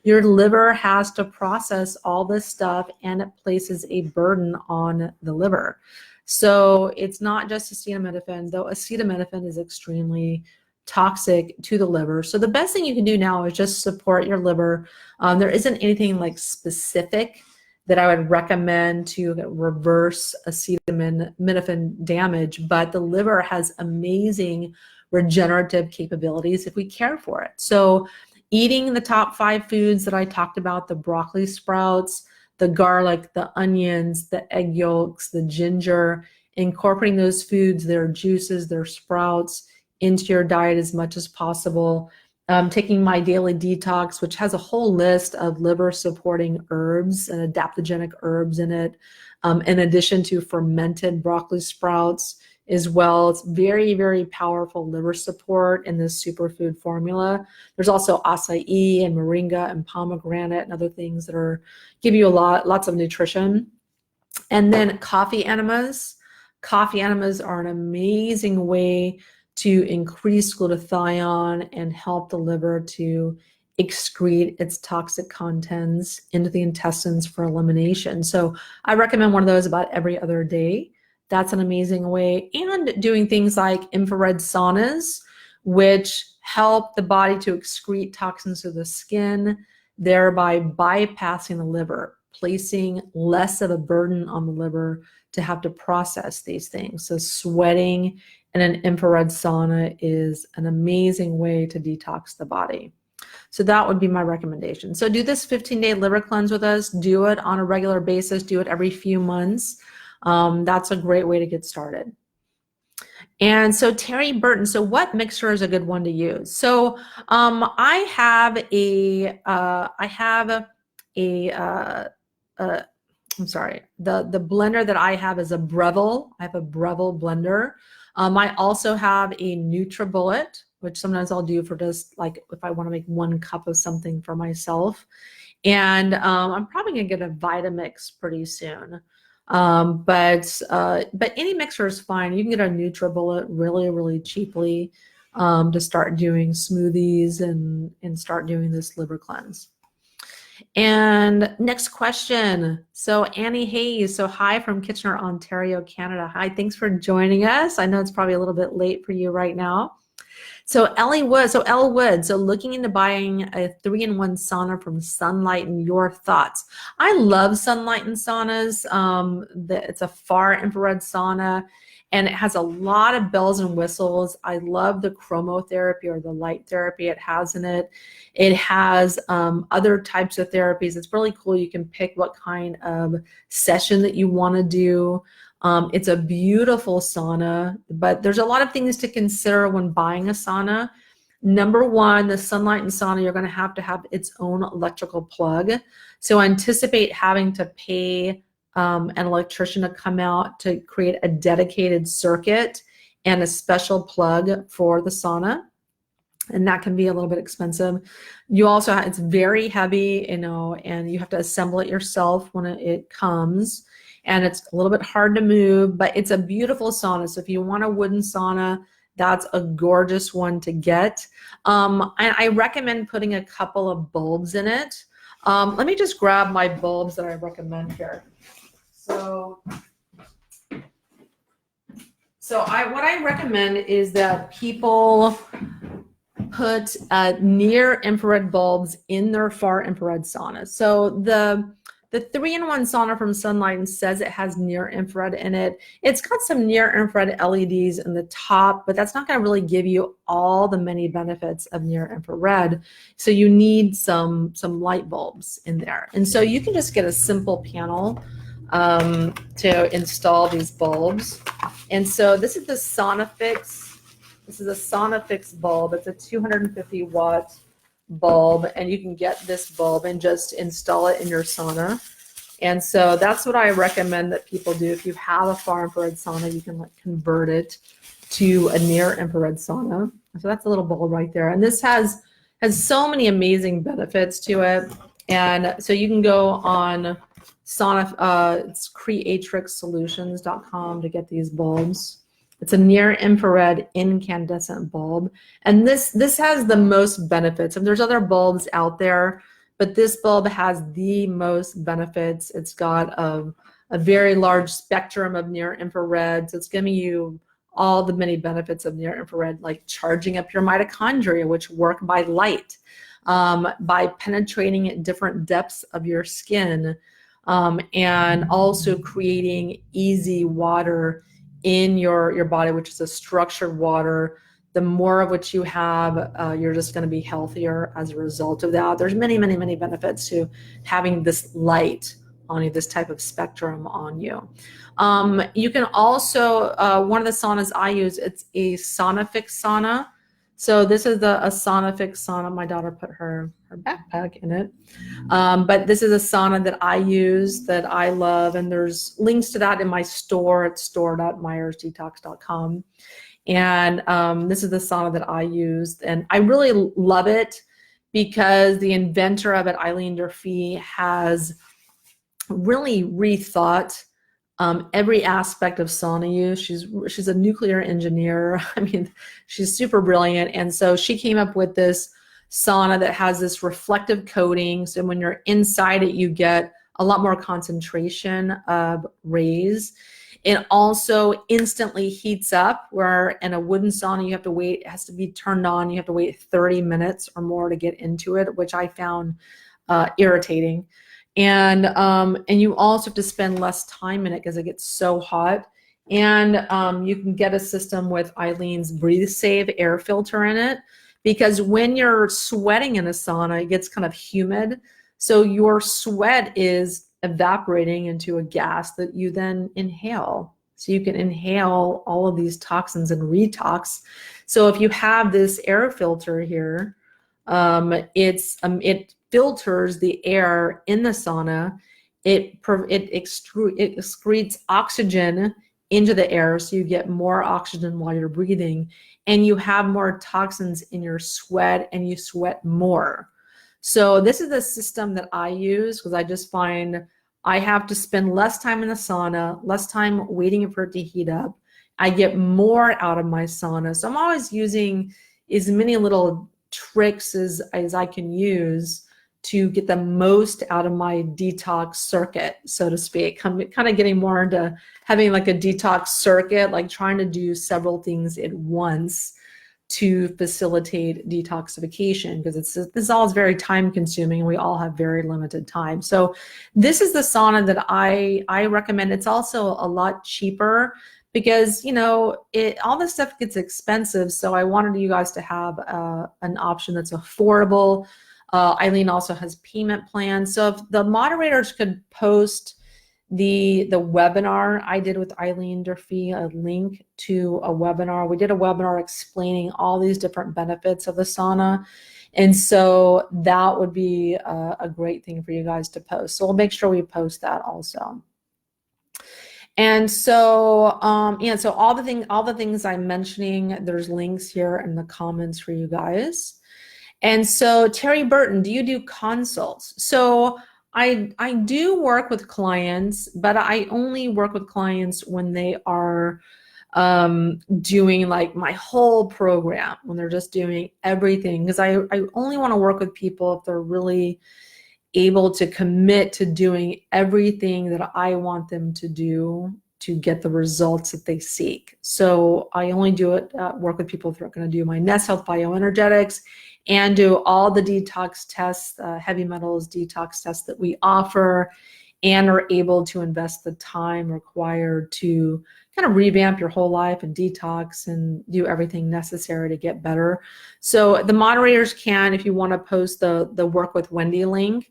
Your liver has to process all this stuff, and it places a burden on the liver. So it's not just acetaminophen, though acetaminophen is extremely toxic to the liver. So the best thing you can do now is just support your liver. There isn't anything like specific that I would recommend to reverse acetaminophen damage, but the liver has amazing regenerative capabilities if we care for it. So eating the top 5 foods that I talked about, the broccoli sprouts, the garlic, the onions, the egg yolks, the ginger, incorporating those foods, their juices, their sprouts into your diet as much as possible. Taking my daily detox, which has a whole list of liver supporting herbs and adaptogenic herbs in it, in addition to fermented broccoli sprouts as well. It's very, very powerful liver support in this superfood formula. There's also acai and moringa and pomegranate and other things that give you lots of nutrition. And then coffee enemas. Coffee enemas are an amazing way to increase glutathione and help the liver to excrete its toxic contents into the intestines for elimination. So I recommend one of those about every other day. That's an amazing way. And doing things like infrared saunas, which help the body to excrete toxins to the skin, thereby bypassing the liver, placing less of a burden on the liver to have to process these things. So sweating in an infrared sauna is an amazing way to detox the body. So that would be my recommendation. So do this 15-day liver cleanse with us. Do it on a regular basis. Do it every few months. That's a great way to get started. And so Terry Burton, so what mixture is a good one to use? So I have I'm sorry, the blender that I have is a Breville. I have a Breville blender. I also have a NutriBullet, which sometimes I'll do for just like if I want to make 1 cup of something for myself. And I'm probably gonna get a Vitamix pretty soon. But any mixer is fine. You can get a NutriBullet really, really cheaply to start doing smoothies and start doing this liver cleanse. And next question. So Annie Hayes, so hi from Kitchener, Ontario, Canada. Hi, thanks for joining us. I know it's probably a little bit late for you right now. So Elle Wood, so looking into buying a 3-in-1 sauna from Sunlight, and your thoughts. I love Sunlight and saunas. It's a far infrared sauna and it has a lot of bells and whistles. I love the chromotherapy or the light therapy it has in it. It has other types of therapies. It's really cool. You can pick what kind of session that you want to do. It's a beautiful sauna, but there's a lot of things to consider when buying a sauna. Number one, the Sunlight and sauna, you're going to have its own electrical plug. So anticipate having to pay an electrician to come out to create a dedicated circuit and a special plug for the sauna. And that can be a little bit expensive. You also it's very heavy, and you have to assemble it yourself when it comes. And it's a little bit hard to move, but it's a beautiful sauna. So if you want a wooden sauna, that's a gorgeous one to get. I recommend putting a couple of bulbs in it. Let me just grab my bulbs that I recommend here. So what I recommend is that people put near infrared bulbs in their far infrared sauna. So the 3-in-1 sauna from Sunlight says it has near infrared in it. It's got some near infrared LEDs in the top, but that's not going to really give you all the many benefits of near infrared. So you need some light bulbs in there. And so you can just get a simple panel to install these bulbs. And so this is the SaunaFix. This is a SaunaFix bulb. It's a 250 watt bulb, and you can get this bulb and just install it in your sauna. And so that's what I recommend that people do. If you have a far infrared sauna, you can convert it to a near infrared sauna. So that's a little bulb right there. And this has so many amazing benefits to it. And so you can go on it's creatrixsolutions.com to get these bulbs. It's a near infrared incandescent bulb. And this has the most benefits. And there's other bulbs out there, but this bulb has the most benefits. It's got a very large spectrum of near infrared. So it's giving you all the many benefits of near infrared, like charging up your mitochondria, which work by light, by penetrating at different depths of your skin, and also creating easy water in your body, which is a structured water. The more of which you have, you're just going to be healthier as a result of that. There's many, many, many benefits to having this light on you, this type of spectrum on you. You can also, one of the saunas I use, it's a SaunaFix sauna. So this is a SaunaFix sauna. My daughter put her backpack in it. But this is a sauna that I use, that I love. And there's links to that in my store at store.myersdetox.com. And this is the sauna that I used. And I really love it because the inventor of it, Eileen Durfee, has really rethought every aspect of sauna use. She's a nuclear engineer. I mean, she's super brilliant. And so she came up with this sauna that has this reflective coating. So when you're inside it, you get a lot more concentration of rays. It also instantly heats up, where in a wooden sauna, you have to wait, it has to be turned on. You have to wait 30 minutes or more to get into it, which I found irritating. And you also have to spend less time in it because it gets so hot. And you can get a system with Eileen's Breathe Save air filter in it, because when you're sweating in a sauna, it gets kind of humid. So your sweat is evaporating into a gas that you then inhale. So you can inhale all of these toxins and retox. So if you have this air filter here, it filters the air in the sauna. It excretes oxygen into the air, so you get more oxygen while you're breathing, and you have more toxins in your sweat, and you sweat more. So this is the system that I use, because I just find I have to spend less time in the sauna, less time waiting for it to heat up. I get more out of my sauna. So I'm always using as many little tricks as I can use to get the most out of my detox circuit, so to speak. I'm kind of getting more into having like a detox circuit, like trying to do several things at once to facilitate detoxification, because this all is very time consuming and we all have very limited time. So this is the sauna that I recommend. It's also a lot cheaper, because all this stuff gets expensive. So I wanted you guys to have an option that's affordable. Eileen also has payment plans. So if the moderators could post the webinar I did with Eileen Durfee, a link to a webinar. We did a webinar explaining all these different benefits of the sauna. And so that would be a great thing for you guys to post. So we'll make sure we post that also. And so, so all the things I'm mentioning, there's links here in the comments for you guys. And so Terry Burton, do you do consults? So I do work with clients, but I only work with clients when they are doing like my whole program, when they're just doing everything, because I only want to work with people if they're really able to commit to doing everything that I want them to do to get the results that they seek. So I only work with people that are going to do my Nest Health Bioenergetics and do all the detox tests, heavy metals detox tests that we offer, and are able to invest the time required to kind of revamp your whole life and detox and do everything necessary to get better. So the moderators can, if you want to post the Work with Wendy link,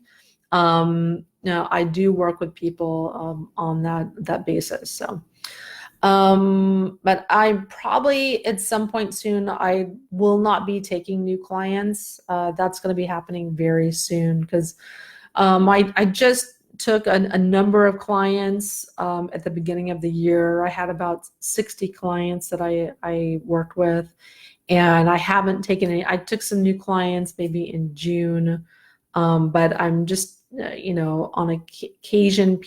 I do work with people on that basis. So, but I probably at some point soon, I will not be taking new clients. That's going to be happening very soon, because I just took a number of clients at the beginning of the year. I had about 60 clients that I worked with, and I haven't taken any. I took some new clients maybe in June, but I'm just on occasion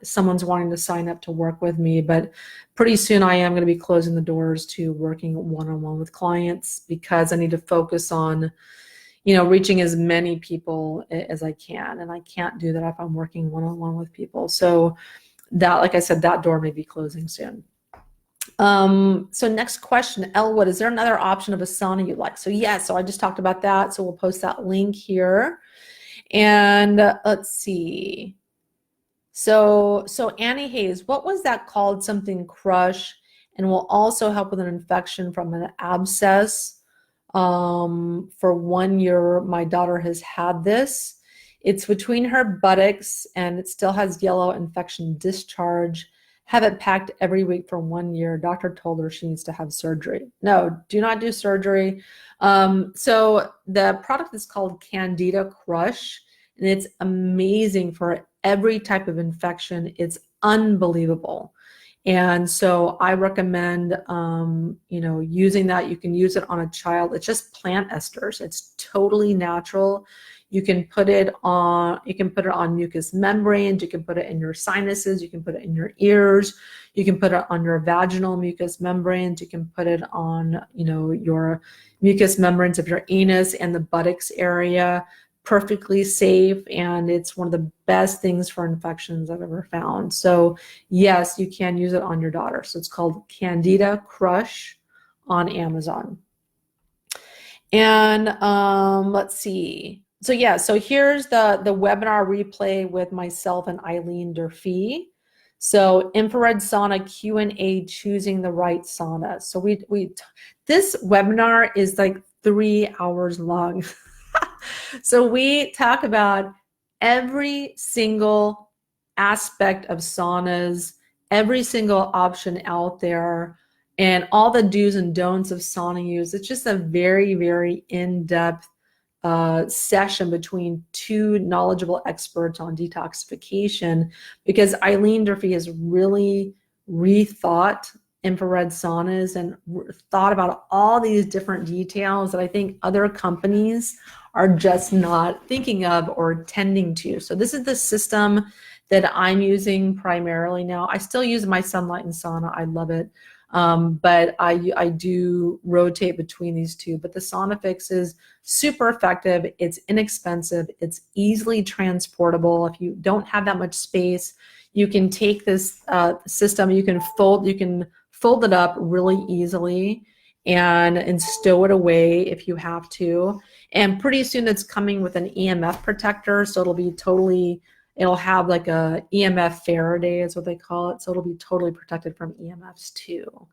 someone's wanting to sign up to work with me, but pretty soon I am going to be closing the doors to working one-on-one with clients, because I need to focus on reaching as many people as I can, and I can't do that if I'm working one-on-one with people. So that, like I said, that door may be closing soon. So next question, Elwood, is there another option of a sauna you like? So yes, so I just talked about that, so we'll post that link here. And let's see. So Annie Hayes, what was that called? Something crush, and will also help with an infection from an abscess. For 1 year, my daughter has had this. It's between her buttocks, and it still has yellow infection discharge. Have it packed every week for 1 year. Doctor told her she needs to have surgery. No, do not do surgery. So the product is called Candida Crush, and it's amazing for every type of infection. It's unbelievable. And so I recommend, using that. You can use it on a child. It's just plant esters. It's totally natural. You can put it on mucous membranes. You can put it in your sinuses. You can put it in your ears. You can put it on your vaginal mucous membranes. You can put it on, your mucous membranes of your anus and the buttocks area. Perfectly safe, and it's one of the best things for infections I've ever found. So yes, you can use it on your daughter. So it's called Candida Crush on Amazon. And let's see. So yeah, so here's the webinar replay with myself and Eileen Durfee. So infrared sauna Q&A, choosing the right sauna. So this webinar is like 3 hours long. So we talk about every single aspect of saunas, every single option out there, and all the do's and don'ts of sauna use. It's just a very, very in-depth session between two knowledgeable experts on detoxification, because Eileen Durfee has really rethought infrared saunas and thought about all these different details that I think other companies are just not thinking of or tending to. So this is the system that I'm using primarily now. I still use my sunlight and sauna. I love it. But I do rotate between these two. But the SaunaFix is super effective. It's inexpensive. It's easily transportable. If you don't have that much space, you can take this system. You can fold it up really easily and stow it away if you have to. And pretty soon it's coming with an EMF protector, so it'll have like a EMF Faraday is what they call it. So it'll be totally protected from EMFs too.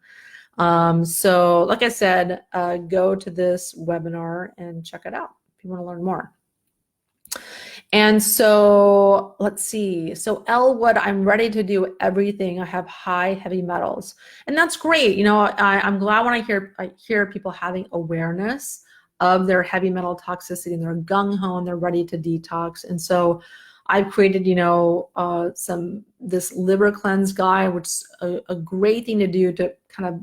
So like I said, go to this webinar and check it out if you want to learn more. And so let's see. So Elwood, I'm ready to do everything. I have high heavy metals, and that's great. You know, I'm glad when I hear people having awareness of their heavy metal toxicity and they're gung ho and they're ready to detox. And so I've created, this liver cleanse guide, which is a great thing to do to kind of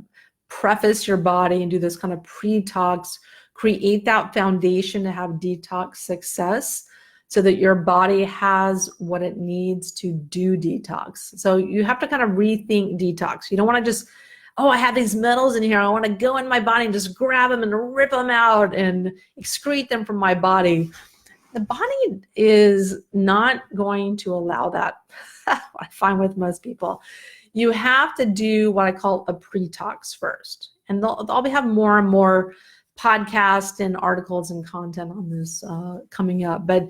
preface your body and do this kind of pre-tox, create that foundation to have detox success so that your body has what it needs to do detox. So you have to kind of rethink detox. You don't want to just, I have these metals in here. I want to go in my body and just grab them and rip them out and excrete them from my body. The body is not going to allow that. I find with most people, you have to do what I call a pre-tox first. And I'll have more and more podcasts and articles and content on this coming up. But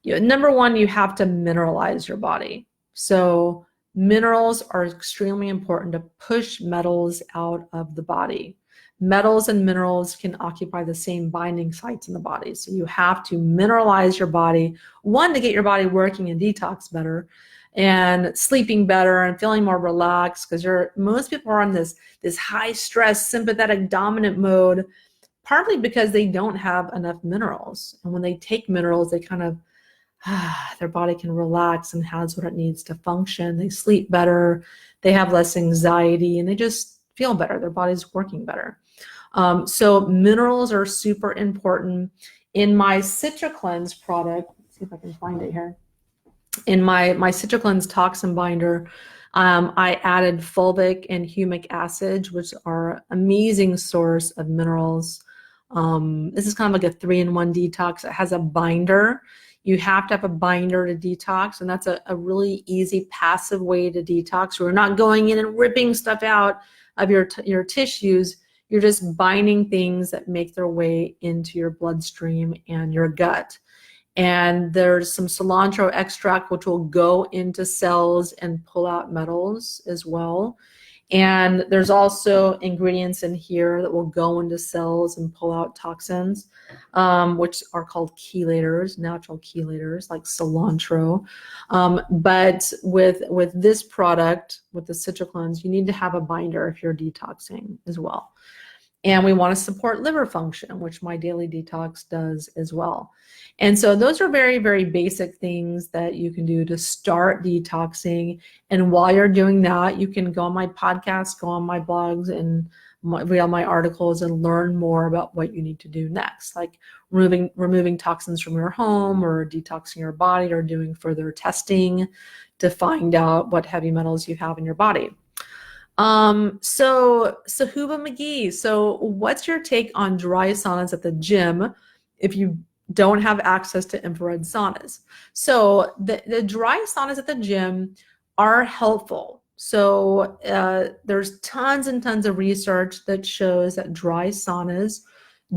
number one, you have to mineralize your body. So minerals are extremely important to push metals out of the body. Metals and minerals can occupy the same binding sites in the body. So you have to mineralize your body, one, to get your body working and detox better and sleeping better and feeling more relaxed, because most people are in this high stress, sympathetic dominant mode, partly because they don't have enough minerals. And when they take minerals, they kind of, their body can relax and has what it needs to function. They sleep better, they have less anxiety, and they just feel better. Their body's working better. So minerals are super important. In my CitraCleanse product, let's see if I can find it here. In my CitraCleanse toxin binder, I added fulvic and humic acid, which are amazing source of minerals. This is kind of like a 3-in-1 detox. It has a binder. You have to have a binder to detox, and that's a really easy passive way to detox. We're not going in and ripping stuff out of your tissues. You're just binding things that make their way into your bloodstream and your gut. And there's some cilantro extract, which will go into cells and pull out metals as well. And there's also ingredients in here that will go into cells and pull out toxins, which are called chelators, natural chelators, like cilantro. But with this product, with the CitraCleanse, you need to have a binder if you're detoxing as well. And we want to support liver function, which my daily detox does as well. And so those are very, very basic things that you can do to start detoxing. And while you're doing that, you can go on my podcast, go on my blogs, and read all my articles and learn more about what you need to do next, like removing toxins from your home, or detoxing your body, or doing further testing to find out what heavy metals you have in your body. So Huba McGee, so what's your take on dry saunas at the gym if you don't have access to infrared saunas? So the dry saunas at the gym are helpful. So there's tons and tons of research that shows that dry saunas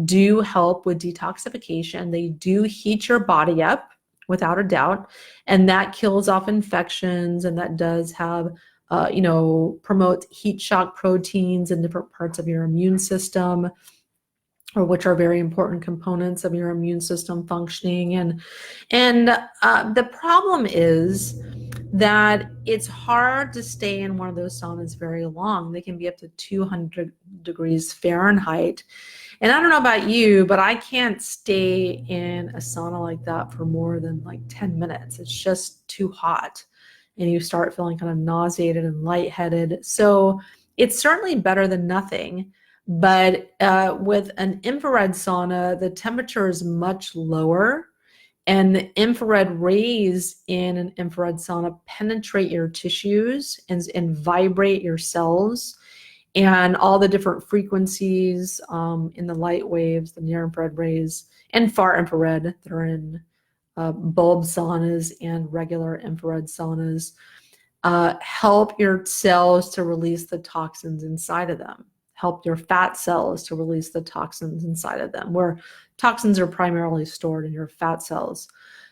do help with detoxification. They do heat your body up without a doubt, and that kills off infections, and that does have promote heat shock proteins in different parts of your immune system, or which are very important components of your immune system functioning. And the problem is that it's hard to stay in one of those saunas very long. They can be up to 200 degrees Fahrenheit. And I don't know about you, but I can't stay in a sauna like that for more than like 10 minutes. It's just too hot. And you start feeling kind of nauseated and lightheaded. So it's certainly better than nothing. But with an infrared sauna, the temperature is much lower. And the infrared rays in an infrared sauna penetrate your tissues and vibrate your cells, and all the different frequencies in the light waves, the near infrared rays, and far infrared that are in bulb saunas and regular infrared saunas help your cells to release the toxins inside of them, help your fat cells to release the toxins inside of them, where toxins are primarily stored in your fat cells.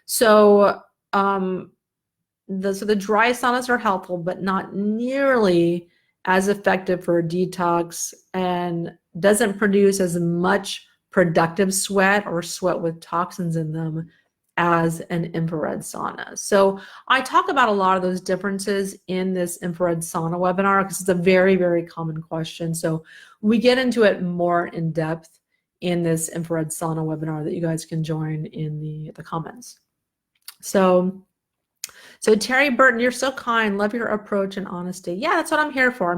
So the dry saunas are helpful, but not nearly as effective for a detox, and doesn't produce as much productive sweat or sweat with toxins in them as an infrared sauna. So I talk about a lot of those differences in this infrared sauna webinar because it's a very, very common question. So we get into it more in depth in this infrared sauna webinar that you guys can join in the comments. So Terry Burton, you're so kind. Love your approach and honesty. Yeah, that's what I'm here for.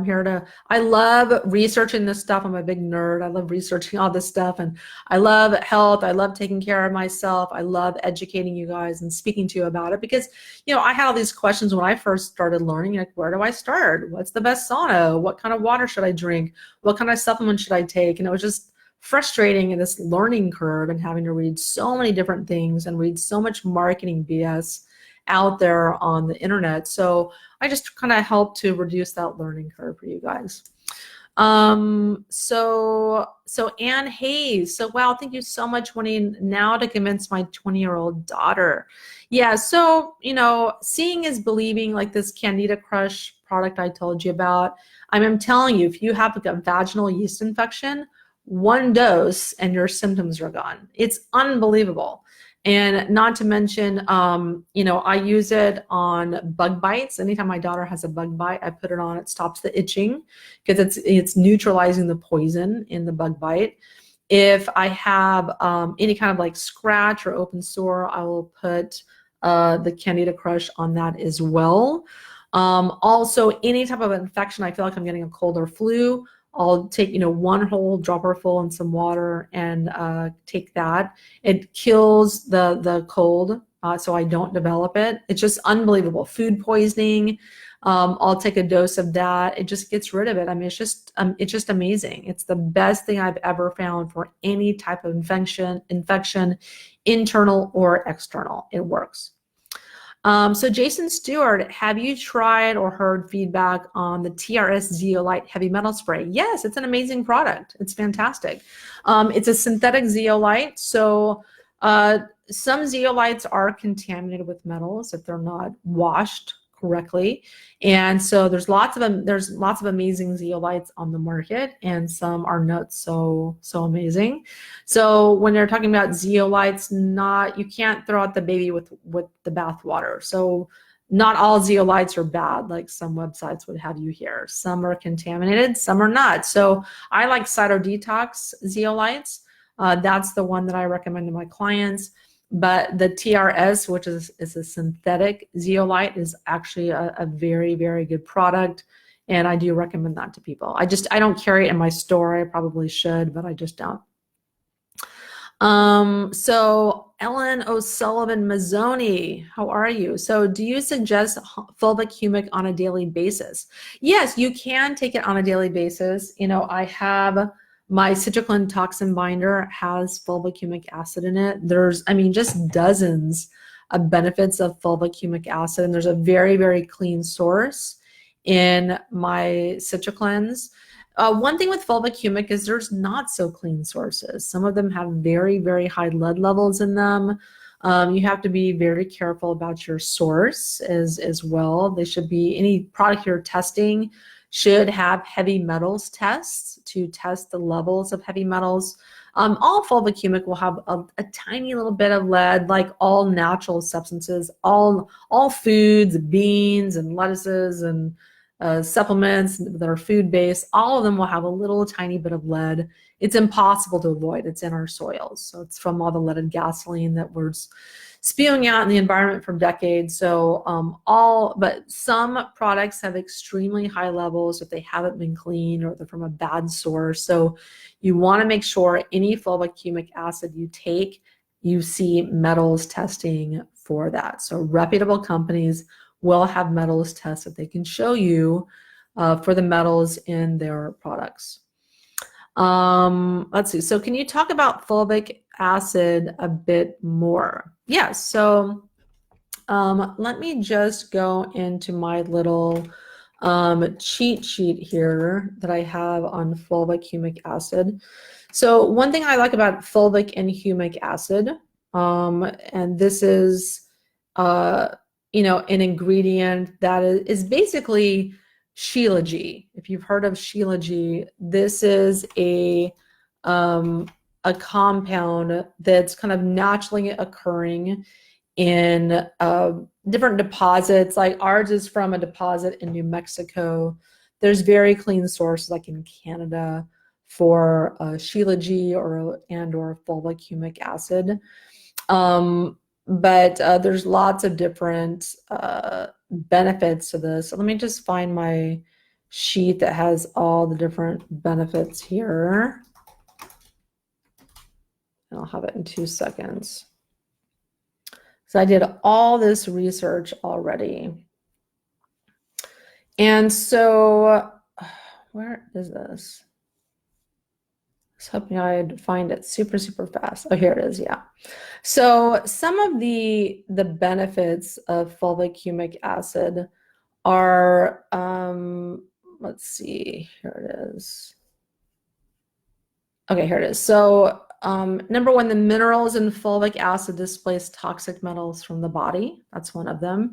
I love researching this stuff. I'm a big nerd. I love researching all this stuff, and I love health. I love taking care of myself. I love educating you guys and speaking to you about it because, I had all these questions when I first started learning, like, where do I start? What's the best sauna? What kind of water should I drink? What kind of supplement should I take? And it was just frustrating in this learning curve and having to read so many different things and read so much marketing BS out there on the internet. So I just kind of help to reduce that learning curve for you guys. So Ann Hayes. So wow, thank you so much, Wendy. Now to convince my 20-year-old daughter. Yeah, so seeing is believing, like this Candida Crush product I told you about. I'm telling you, if you have like a vaginal yeast infection, one dose and your symptoms are gone. It's unbelievable. And not to mention, I use it on bug bites. Anytime my daughter has a bug bite, I put it on. It stops the itching because it's neutralizing the poison in the bug bite. If I have any kind of like scratch or open sore, I will put the Candida Crush on that as well. Also, any type of infection, I feel like I'm getting a cold or flu, I'll take, one whole dropper full in some water and take that. It kills the cold, so I don't develop it. It's just unbelievable. Food poisoning, I'll take a dose of that. It just gets rid of it. I mean, it's just amazing. It's the best thing I've ever found for any type of infection, internal or external. It works. So Jason Stewart, have you tried or heard feedback on the TRS zeolite heavy metal spray? Yes, it's an amazing product. It's fantastic. It's a synthetic zeolite. So some zeolites are contaminated with metals if they're not washed correctly. And so there's lots of amazing zeolites on the market, and some are not so amazing. So when they're talking about zeolites, you can't throw out the baby with the bathwater. So not all zeolites are bad, like some websites would have you hear. Some are contaminated, some are not. So I like Detox zeolites. That's the one that I recommend to my clients. But the TRS, which is a synthetic zeolite, is actually a very, very good product. And I do recommend that to people. I don't carry it in my store. I probably should, but I just don't. So Ellen O'Sullivan Mazzoni, how are you? So do you suggest fulvic humic on a daily basis? Yes, you can take it on a daily basis. I have my citrulline toxin binder has fulvic humic acid in it. There's, just dozens of benefits of fulvic humic acid, and there's a very, very clean source in my citrulines. One thing with fulvic humic is there's not so clean sources. Some of them have very, very high lead levels in them. You have to be very careful about your source as well. They should be, any product you're testing should have heavy metals tests to test the levels of heavy metals. All fulvic humic will have a tiny little bit of lead, like all natural substances, all foods, beans and lettuces and supplements that are food-based. All of them will have a little tiny bit of lead. It's impossible to avoid. It's in our soils. So it's from all the leaded gasoline that we're spewing out in the environment for decades. So but some products have extremely high levels if they haven't been cleaned or they're from a bad source. So you want to make sure any fulvic humic acid you take, you see metals testing for that. So reputable companies will have metals tests that they can show you for the metals in their products. Let's see. So can you talk about fulvic acid a bit more? Yes. So let me just go into my little cheat sheet here that I have on fulvic humic acid. So one thing I like about fulvic and humic acid, and this is, an ingredient that is basically Shilajit. If you've heard of Shilajit, this is a compound that's kind of naturally occurring in different deposits. Like ours is from a deposit in New Mexico. There's very clean sources like in Canada for Shilajit or fulvic humic acid. But there's lots of different benefits to this. So let me just find my sheet that has all the different benefits here. And I'll have it in 2 seconds. So I did all this research already. And so where is this? I was hoping I'd find it super, super fast. Oh, here it is. Yeah. So some of the benefits of fulvic humic acid are, let's see, here it is. Okay, here it is. So number one, the minerals in fulvic acid displace toxic metals from the body. That's one of them.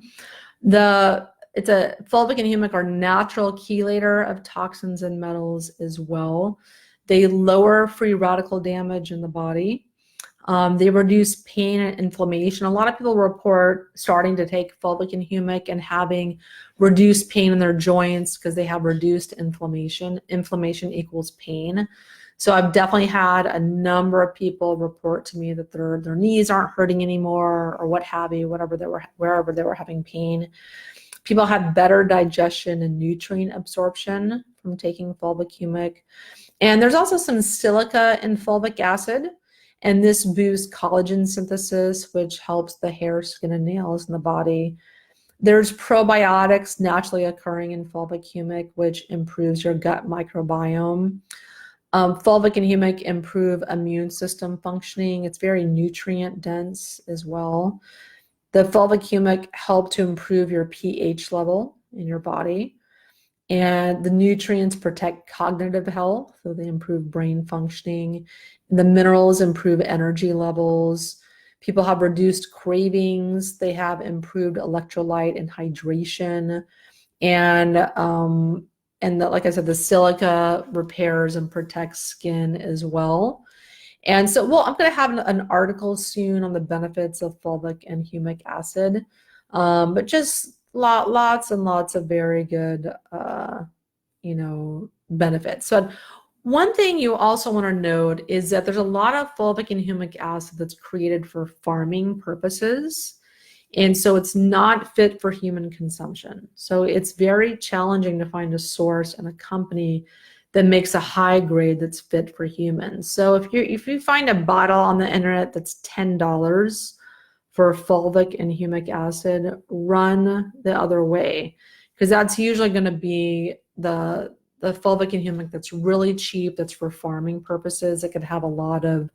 Fulvic and humic are natural chelator of toxins and metals as well. They lower free radical damage in the body. They reduce pain and inflammation. A lot of people report starting to take fulvic and humic and having reduced pain in their joints because they have reduced inflammation. Inflammation equals pain. So I've definitely had a number of people report to me that their knees aren't hurting anymore or what have you, wherever they were having pain. People have better digestion and nutrient absorption from taking fulvic humic. And there's also some silica in fulvic acid, and this boosts collagen synthesis, which helps the hair, skin, and nails in the body. There's probiotics naturally occurring in fulvic humic, which improves your gut microbiome. Fulvic and humic improve immune system functioning. It's very nutrient dense as well. The fulvic humic help to improve your pH level in your body. And the nutrients protect cognitive health, so they improve brain functioning. And the minerals improve energy levels. People have reduced cravings. They have improved electrolyte and hydration. And like I said, the silica repairs and protects skin as well. And so, I'm going to have an article soon on the benefits of fulvic and humic acid, but just lots and lots of very good, benefits. So one thing you also want to note is that there's a lot of fulvic and humic acid that's created for farming purposes. And so it's not fit for human consumption. So it's very challenging to find a source and a company that makes a high grade that's fit for humans. So if you find a bottle on the internet that's $10 for fulvic and humic acid, run the other way, because that's usually going to be the fulvic and humic that's really cheap, that's for farming purposes. It could have a lot of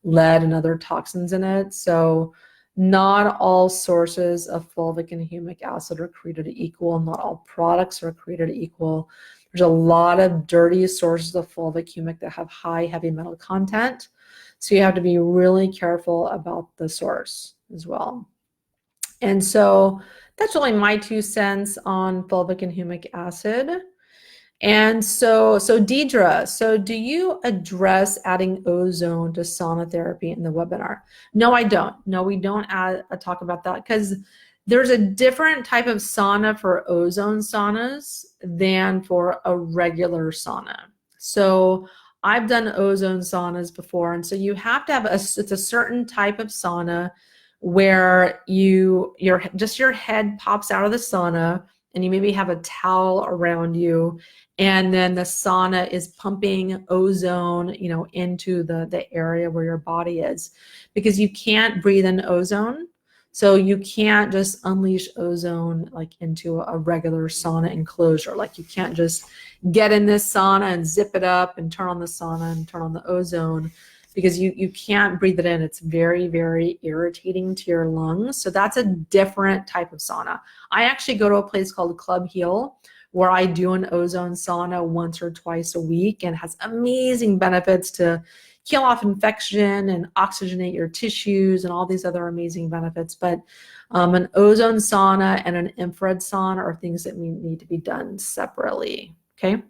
lead and other toxins in it. So not all sources of fulvic and humic acid are created equal. Not all products are created equal. There's a lot of dirty sources of fulvic humic that have high heavy metal content. So you have to be really careful about the source as well. And so that's really my 2 cents on fulvic and humic acid. And so Deidre, so do you address adding ozone to sauna therapy in the webinar? No, I don't. No, we don't talk about that because there's a different type of sauna for ozone saunas than for a regular sauna. So I've done ozone saunas before, and so you have to have it's a certain type of sauna where your head pops out of the sauna and you maybe have a towel around you, and then the sauna is pumping ozone, into the area where your body is, because you can't breathe in ozone. So you can't just unleash ozone like into a regular sauna enclosure. Like you can't just get in this sauna and zip it up and turn on the sauna and turn on the ozone, because you can't breathe it in. It's very, very irritating to your lungs. So that's a different type of sauna. I actually go to a place called Club Heal, where I do an ozone sauna once or twice a week, and has amazing benefits to heal off infection and oxygenate your tissues and all these other amazing benefits. But an ozone sauna and an infrared sauna are things that need to be done separately. Okay.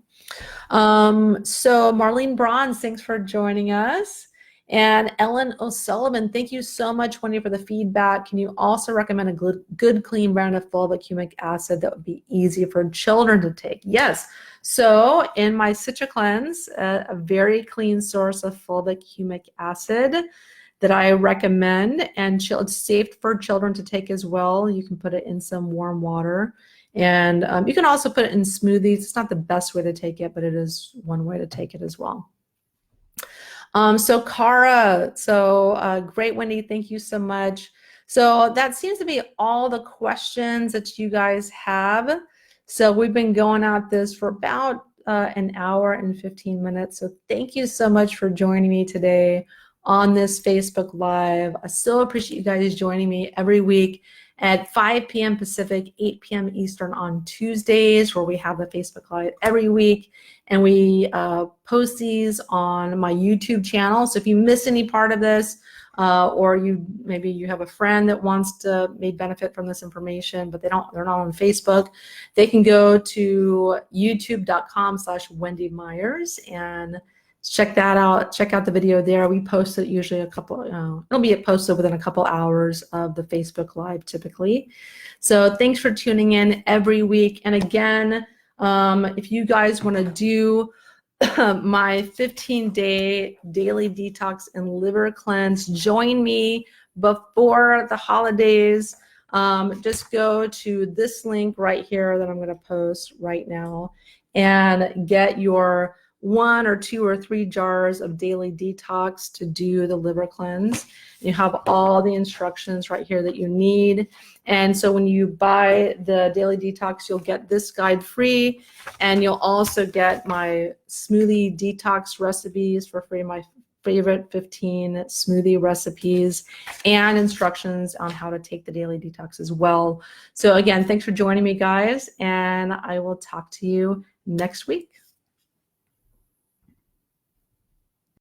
So Marlene Bronze, thanks for joining us. And Ellen O'Sullivan, thank you so much, Wendy, for the feedback. Can you also recommend a good clean brand of fulvic humic acid that would be easy for children to take? Yes. So in my Citra Cleanse, a very clean source of fulvic humic acid that I recommend, and it's safe for children to take as well. You can put it in some warm water. And you can also put it in smoothies. It's not the best way to take it, but it is one way to take it as well. So Cara, great, Wendy, thank you so much. So that seems to be all the questions that you guys have. So we've been going at this for about an hour and 15 minutes. So thank you so much for joining me today on this Facebook Live. I still appreciate you guys joining me every week at 5 p.m. Pacific, 8 p.m. Eastern on Tuesdays, where we have the Facebook Live every week. And we post these on my YouTube channel. So if you miss any part of this, or maybe you have a friend that wants to may benefit from this information, but they're not on Facebook, they can go to youtube.com/Wendy Myers and check that out. Check out the video there. We post it usually it'll be posted within a couple hours of the Facebook Live typically. So thanks for tuning in every week. And again, if you guys want to do my 15-day daily detox and liver cleanse, join me before the holidays. Just go to this link right here that I'm going to post right now and get your 1 or 2 or 3 jars of daily detox to do the liver cleanse. You have all the instructions right here that you need. And so when you buy the daily detox, you'll get this guide free, and you'll also get my smoothie detox recipes for free, my favorite 15 smoothie recipes, and instructions on how to take the daily detox as well. So again, thanks for joining me, guys, and I will talk to you next week.